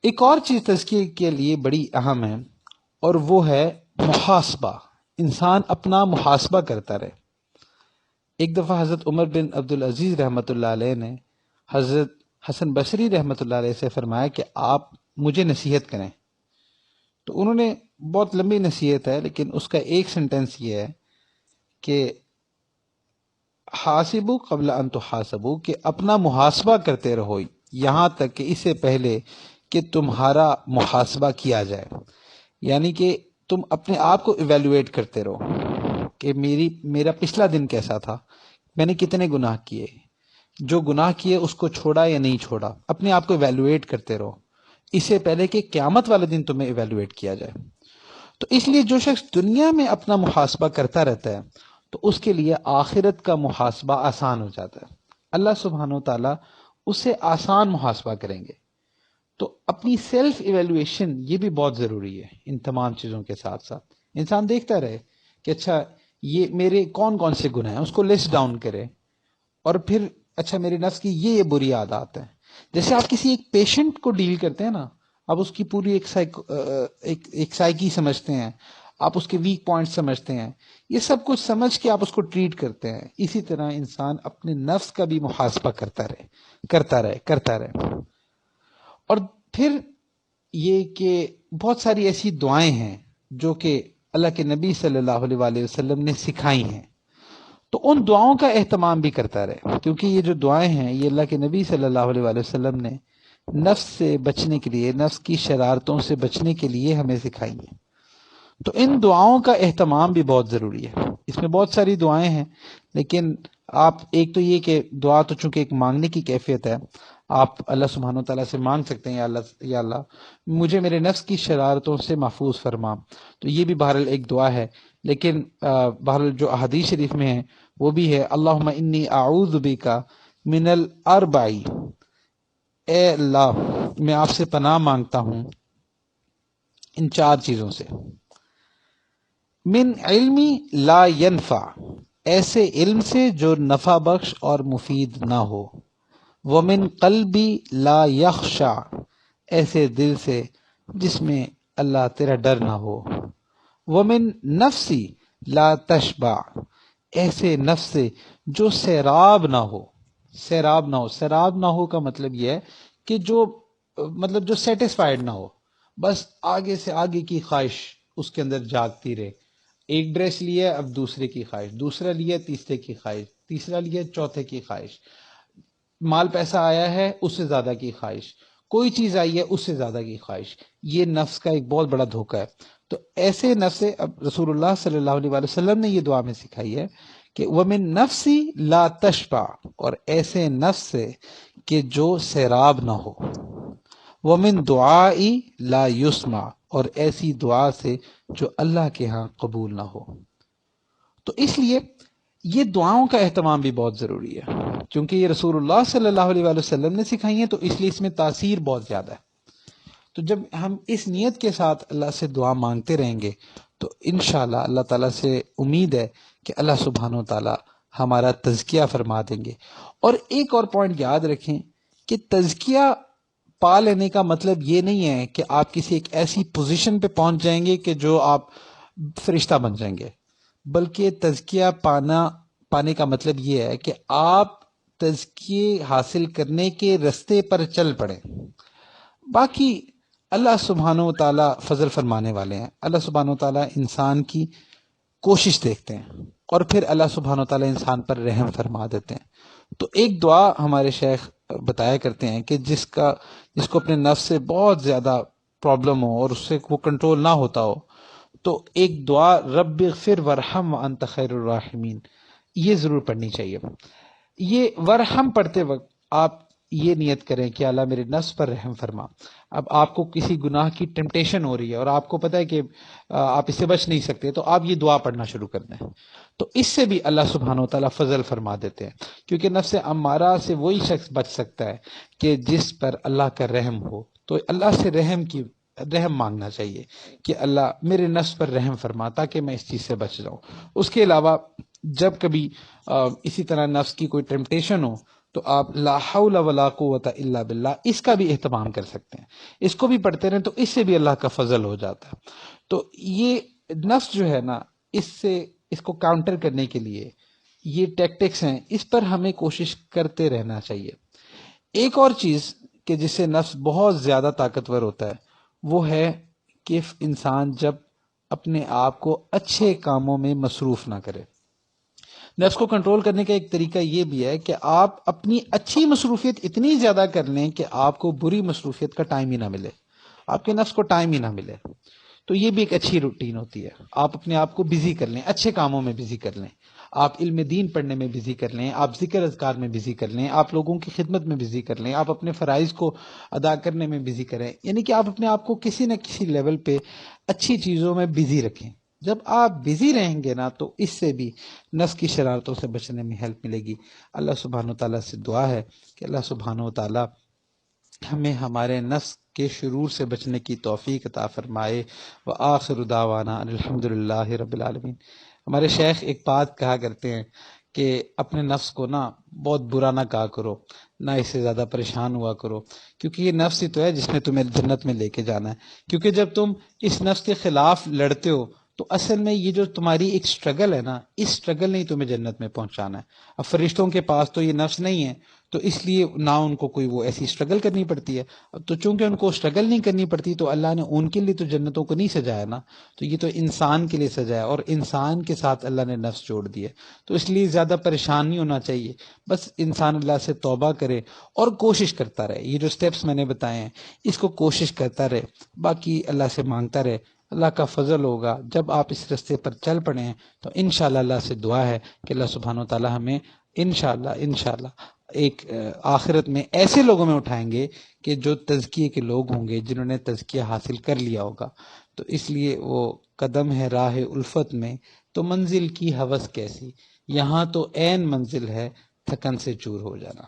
ایک اور چیز تزکیے کے لیے بڑی اہم ہے اور وہ ہے محاسبہ. انسان اپنا محاسبہ کرتا رہے. ایک دفعہ حضرت عمر بن عبدالعزیز رحمۃ اللہ علیہ نے حضرت حسن بصری رحمۃ اللہ علیہ سے فرمایا کہ آپ مجھے نصیحت کریں. تو انہوں نے بہت لمبی نصیحت ہے لیکن اس کا ایک سنٹینس یہ ہے کہ حاسبو قبل ان تحاسبو، کہ اپنا محاسبہ کرتے رہو یہاں تک کہ اس سے پہلے کہ تمہارا محاسبہ کیا جائے. یعنی کہ تم اپنے آپ کو ایویلویٹ کرتے رہو کہ میرا پچھلا دن کیسا تھا، میں نے کتنے گناہ کیے، جو گناہ کیے اس کو چھوڑا یا نہیں چھوڑا، اپنے آپ کو ایویلویٹ کرتے رہو اس سے پہلے کہ قیامت والے دن تمہیں ایویلویٹ کیا جائے۔ تو اس لیے جو شخص دنیا میں اپنا محاسبہ کرتا رہتا ہے تو اس کے لیے آخرت کا محاسبہ آسان ہو جاتا ہے، اللہ سبحانہ و تعالیٰ اس سے آسان محاسبہ کریں گے۔ تو اپنی سیلف ایویلویشن یہ بھی بہت ضروری ہے، ان تمام چیزوں کے ساتھ ساتھ انسان دیکھتا رہے کہ اچھا یہ میرے کون کون سے گناہ ہیں، اس کو لسٹ ڈاؤن کرے، اور پھر اچھا میرے نفس کی یہ بری عادات ہیں۔ جیسے آپ کسی ایک پیشنٹ کو ڈیل کرتے ہیں نا، آپ اس کی پوری ایک سائیکی سمجھتے ہیں، آپ اس کے ویک پوائنٹ سمجھتے ہیں، یہ سب کچھ سمجھ کے آپ اس کو ٹریٹ کرتے ہیں۔ اسی طرح انسان اپنے نفس کا بھی محاسبہ کرتا رہے۔ اور پھر یہ کہ بہت ساری ایسی دعائیں ہیں جو کہ اللہ کے نبی صلی اللہ علیہ وآلہ وسلم نے سکھائی ہیں، تو ان دعاؤں کا اہتمام بھی کرتا رہے، کیونکہ یہ جو دعائیں ہیں یہ اللہ کے نبی صلی اللہ علیہ وآلہ وسلم نے نفس سے بچنے کے لیے، نفس کی شرارتوں سے بچنے کے لیے ہمیں سکھائی ہیں۔ تو ان دعاؤں کا اہتمام بھی بہت ضروری ہے۔ اس میں بہت ساری دعائیں ہیں، لیکن آپ ایک تو یہ کہ دعا تو چونکہ ایک مانگنے کی کیفیت ہے، آپ اللہ سبحانہ تعالیٰ سے مانگ سکتے ہیں، یا اللہ مجھے میرے نفس کی شرارتوں سے محفوظ فرما، تو یہ بھی بہرحال ایک دعا ہے۔ لیکن بہرحال جو احادیث شریف میں ہے وہ بھی ہے، اللہم انی اعوذ بک من الاربع، اے اللہ میں آپ سے پناہ مانگتا ہوں ان 4 چیزوں سے، من علمی لا ینفع، ایسے علم سے جو نفع بخش اور مفید نہ ہو، ومن قلبی لا یخشع، ایسے دل سے جس میں اللہ تیرا ڈر نہ ہو، ومن نفسی لا تشبع، ایسے نفس سے جو سیراب نہ ہو۔ سیراب نہ ہو کا مطلب یہ ہے کہ جو سیٹسفائیڈ نہ ہو، بس آگے سے آگے کی خواہش اس کے اندر جاگتی رہے۔ ایک ڈریس لیا اب دوسرے کی خواہش، دوسرا لیا تیسرے کی خواہش، تیسرا لیا چوتھے کی خواہش، مال پیسہ آیا ہے اس سے زیادہ کی خواہش، کوئی چیز آئی ہے اس سے زیادہ کی خواہش۔ یہ نفس کا ایک بہت بڑا دھوکہ ہے۔ تو ایسے نفس سے اب رسول اللہ صلی اللہ علیہ وآلہ وسلم نے یہ دعا میں سکھائی ہے کہ وَمِن نَفْسِ لَا تَشْبَعْ، اور ایسے نفس سے کہ جو سیراب نہ ہو، وَمِن دُعَاءِ لَا يُسْمَعْ، اور ایسی دعا سے جو اللہ کے ہاں قبول نہ ہو۔ تو اس لیے یہ دعاؤں کا اہتمام بھی بہت ضروری ہے، کیونکہ یہ رسول اللہ صلی اللہ علیہ وآلہ وسلم نے سکھائی ہیں، تو اس لیے اس میں تاثیر بہت زیادہ ہے۔ تو جب ہم اس نیت کے ساتھ اللہ سے دعا مانگتے رہیں گے تو انشاءاللہ اللہ تعالیٰ سے امید ہے کہ اللہ سبحانہ و تعالیٰ ہمارا تزکیہ فرما دیں گے۔ اور ایک اور پوائنٹ یاد رکھیں کہ تزکیہ پا لینے کا مطلب یہ نہیں ہے کہ آپ کسی ایک ایسی پوزیشن پہ پہنچ جائیں گے کہ جو آپ فرشتہ بن جائیں گے، بلکہ تزکیہ پانے کا مطلب یہ ہے کہ آپ تزکیے حاصل کرنے کے رستے پر چل پڑیں۔ باقی اللہ سبحانہ و تعالیٰ فضل فرمانے والے ہیں، اللہ سبحانہ و تعالیٰ انسان کی کوشش دیکھتے ہیں اور پھر اللہ سبحانہ و تعالیٰ انسان پر رحم فرما دیتے ہیں۔ تو ایک دعا ہمارے شیخ بتایا کرتے ہیں کہ جس کو اپنے نفس سے بہت زیادہ پرابلم ہو اور اس سے وہ کنٹرول نہ ہوتا ہو، تو ایک دعا رب اغفر ورحم وانت خیر الراحمین یہ ضرور پڑھنی چاہیے۔ یہ ورحم پڑھتے وقت آپ یہ نیت کریں کہ اللہ میرے نفس پر رحم فرما۔ اب آپ کو کسی گناہ کی ٹیمپٹیشن ہو رہی ہے اور آپ کو پتہ ہے کہ آپ اس سے بچ نہیں سکتے، تو آپ یہ دعا پڑھنا شروع کر دیں، تو اس سے بھی اللہ سبحانہ و تعالیٰ فضل فرما دیتے ہیں، کیونکہ نفس امارہ سے وہی شخص بچ سکتا ہے کہ جس پر اللہ کا رحم ہو۔ تو اللہ سے رحم مانگنا چاہیے کہ اللہ میرے نفس پر رحم فرما تاکہ میں اس چیز سے بچ جاؤں۔ اس کے علاوہ جب کبھی اسی طرح نفس کی کوئی ٹیمپٹیشن ہو تو آپ لا حول ولا قوت الا باللہ اس کا بھی اہتمام کر سکتے ہیں، اس کو بھی پڑھتے رہیں تو اس سے بھی اللہ کا فضل ہو جاتا ہے۔ تو یہ نفس جو ہے نا، اس کو کاؤنٹر کرنے کے لیے یہ ٹیکٹکس ہیں، اس پر ہمیں کوشش کرتے رہنا چاہیے۔ ایک اور چیز کہ جس سے نفس بہت زیادہ طاقتور ہوتا ہے وہ ہے کہ انسان جب اپنے آپ کو اچھے کاموں میں مصروف نہ کرے۔ نفس کو کنٹرول کرنے کا ایک طریقہ یہ بھی ہے کہ آپ اپنی اچھی مصروفیت اتنی زیادہ کر لیں کہ آپ کو بری مصروفیت کا ٹائم ہی نہ ملے، آپ کے نفس کو ٹائم ہی نہ ملے۔ تو یہ بھی ایک اچھی روٹین ہوتی ہے. آپ اپنے آپ کو بزی کر لیں، اچھے کاموں میں بزی کر لیں، آپ علم دین پڑھنے میں بزی کر لیں، آپ ذکر اذکار میں بزی کر لیں، آپ لوگوں کی خدمت میں بزی کر لیں، آپ اپنے فرائض کو ادا کرنے میں بزی کریں. یعنی کہ آپ اپنے آپ کو کسی نہ کسی لیول پہ اچھی چیزوں میں بزی رکھیں. جب آپ بزی رہیں گے نا تو اس سے بھی نفس کی شرارتوں سے بچنے میں ہیلپ ملے گی. اللہ سبحانہ و تعالیٰ سے دعا ہے کہ اللہ سبحانہ و تعالیٰ ہمیں ہمارے نفس کے شرور سے بچنے کی توفیق عطا فرمائے. وآخر دعوانا الحمد للہ رب العالمین. ہمارے شیخ ایک بات کہا کرتے ہیں کہ اپنے نفس کو نا بہت برا نہ کہا کرو، نہ اس سے زیادہ پریشان ہوا کرو، کیونکہ یہ نفس ہی تو ہے جس نے تمہیں جنت میں لے کے جانا ہے. کیونکہ جب تم اس نفس کے خلاف لڑتے ہو تو اصل میں یہ جو تمہاری ایک سٹرگل ہے نا، اس سٹرگل نے ہی تمہیں جنت میں پہنچانا ہے. اب فرشتوں کے پاس تو یہ نفس نہیں ہے، تو اس لیے نہ ان کو کوئی وہ ایسی سٹرگل کرنی پڑتی ہے. اب تو چونکہ ان کو سٹرگل نہیں کرنی پڑتی تو اللہ نے ان کے لیے تو جنتوں کو نہیں سجایا نا، تو یہ تو انسان کے لیے سجایا، اور انسان کے ساتھ اللہ نے نفس جوڑ دیا. تو اس لیے زیادہ پریشان نہیں ہونا چاہیے. بس انسان اللہ سے توبہ کرے اور کوشش کرتا رہے. یہ جو سٹیپس میں نے بتائے ہیں اس کو کوشش کرتا رہے، باقی اللہ سے مانگتا رہے. اللہ کا فضل ہوگا. جب آپ اس رستے پر چل پڑے ہیں تو انشاءاللہ اللہ سے دعا ہے کہ اللہ سبحانہ و تعالی ہمیں انشاءاللہ ایک آخرت میں ایسے لوگوں میں اٹھائیں گے کہ جو تزکیے کے لوگ ہوں گے، جنہوں نے تزکیہ حاصل کر لیا ہوگا. تو اس لیے وہ قدم ہے راہ الفت میں تو منزل کی ہوس کیسی، یہاں تو عین منزل ہے تھکن سے چور ہو جانا.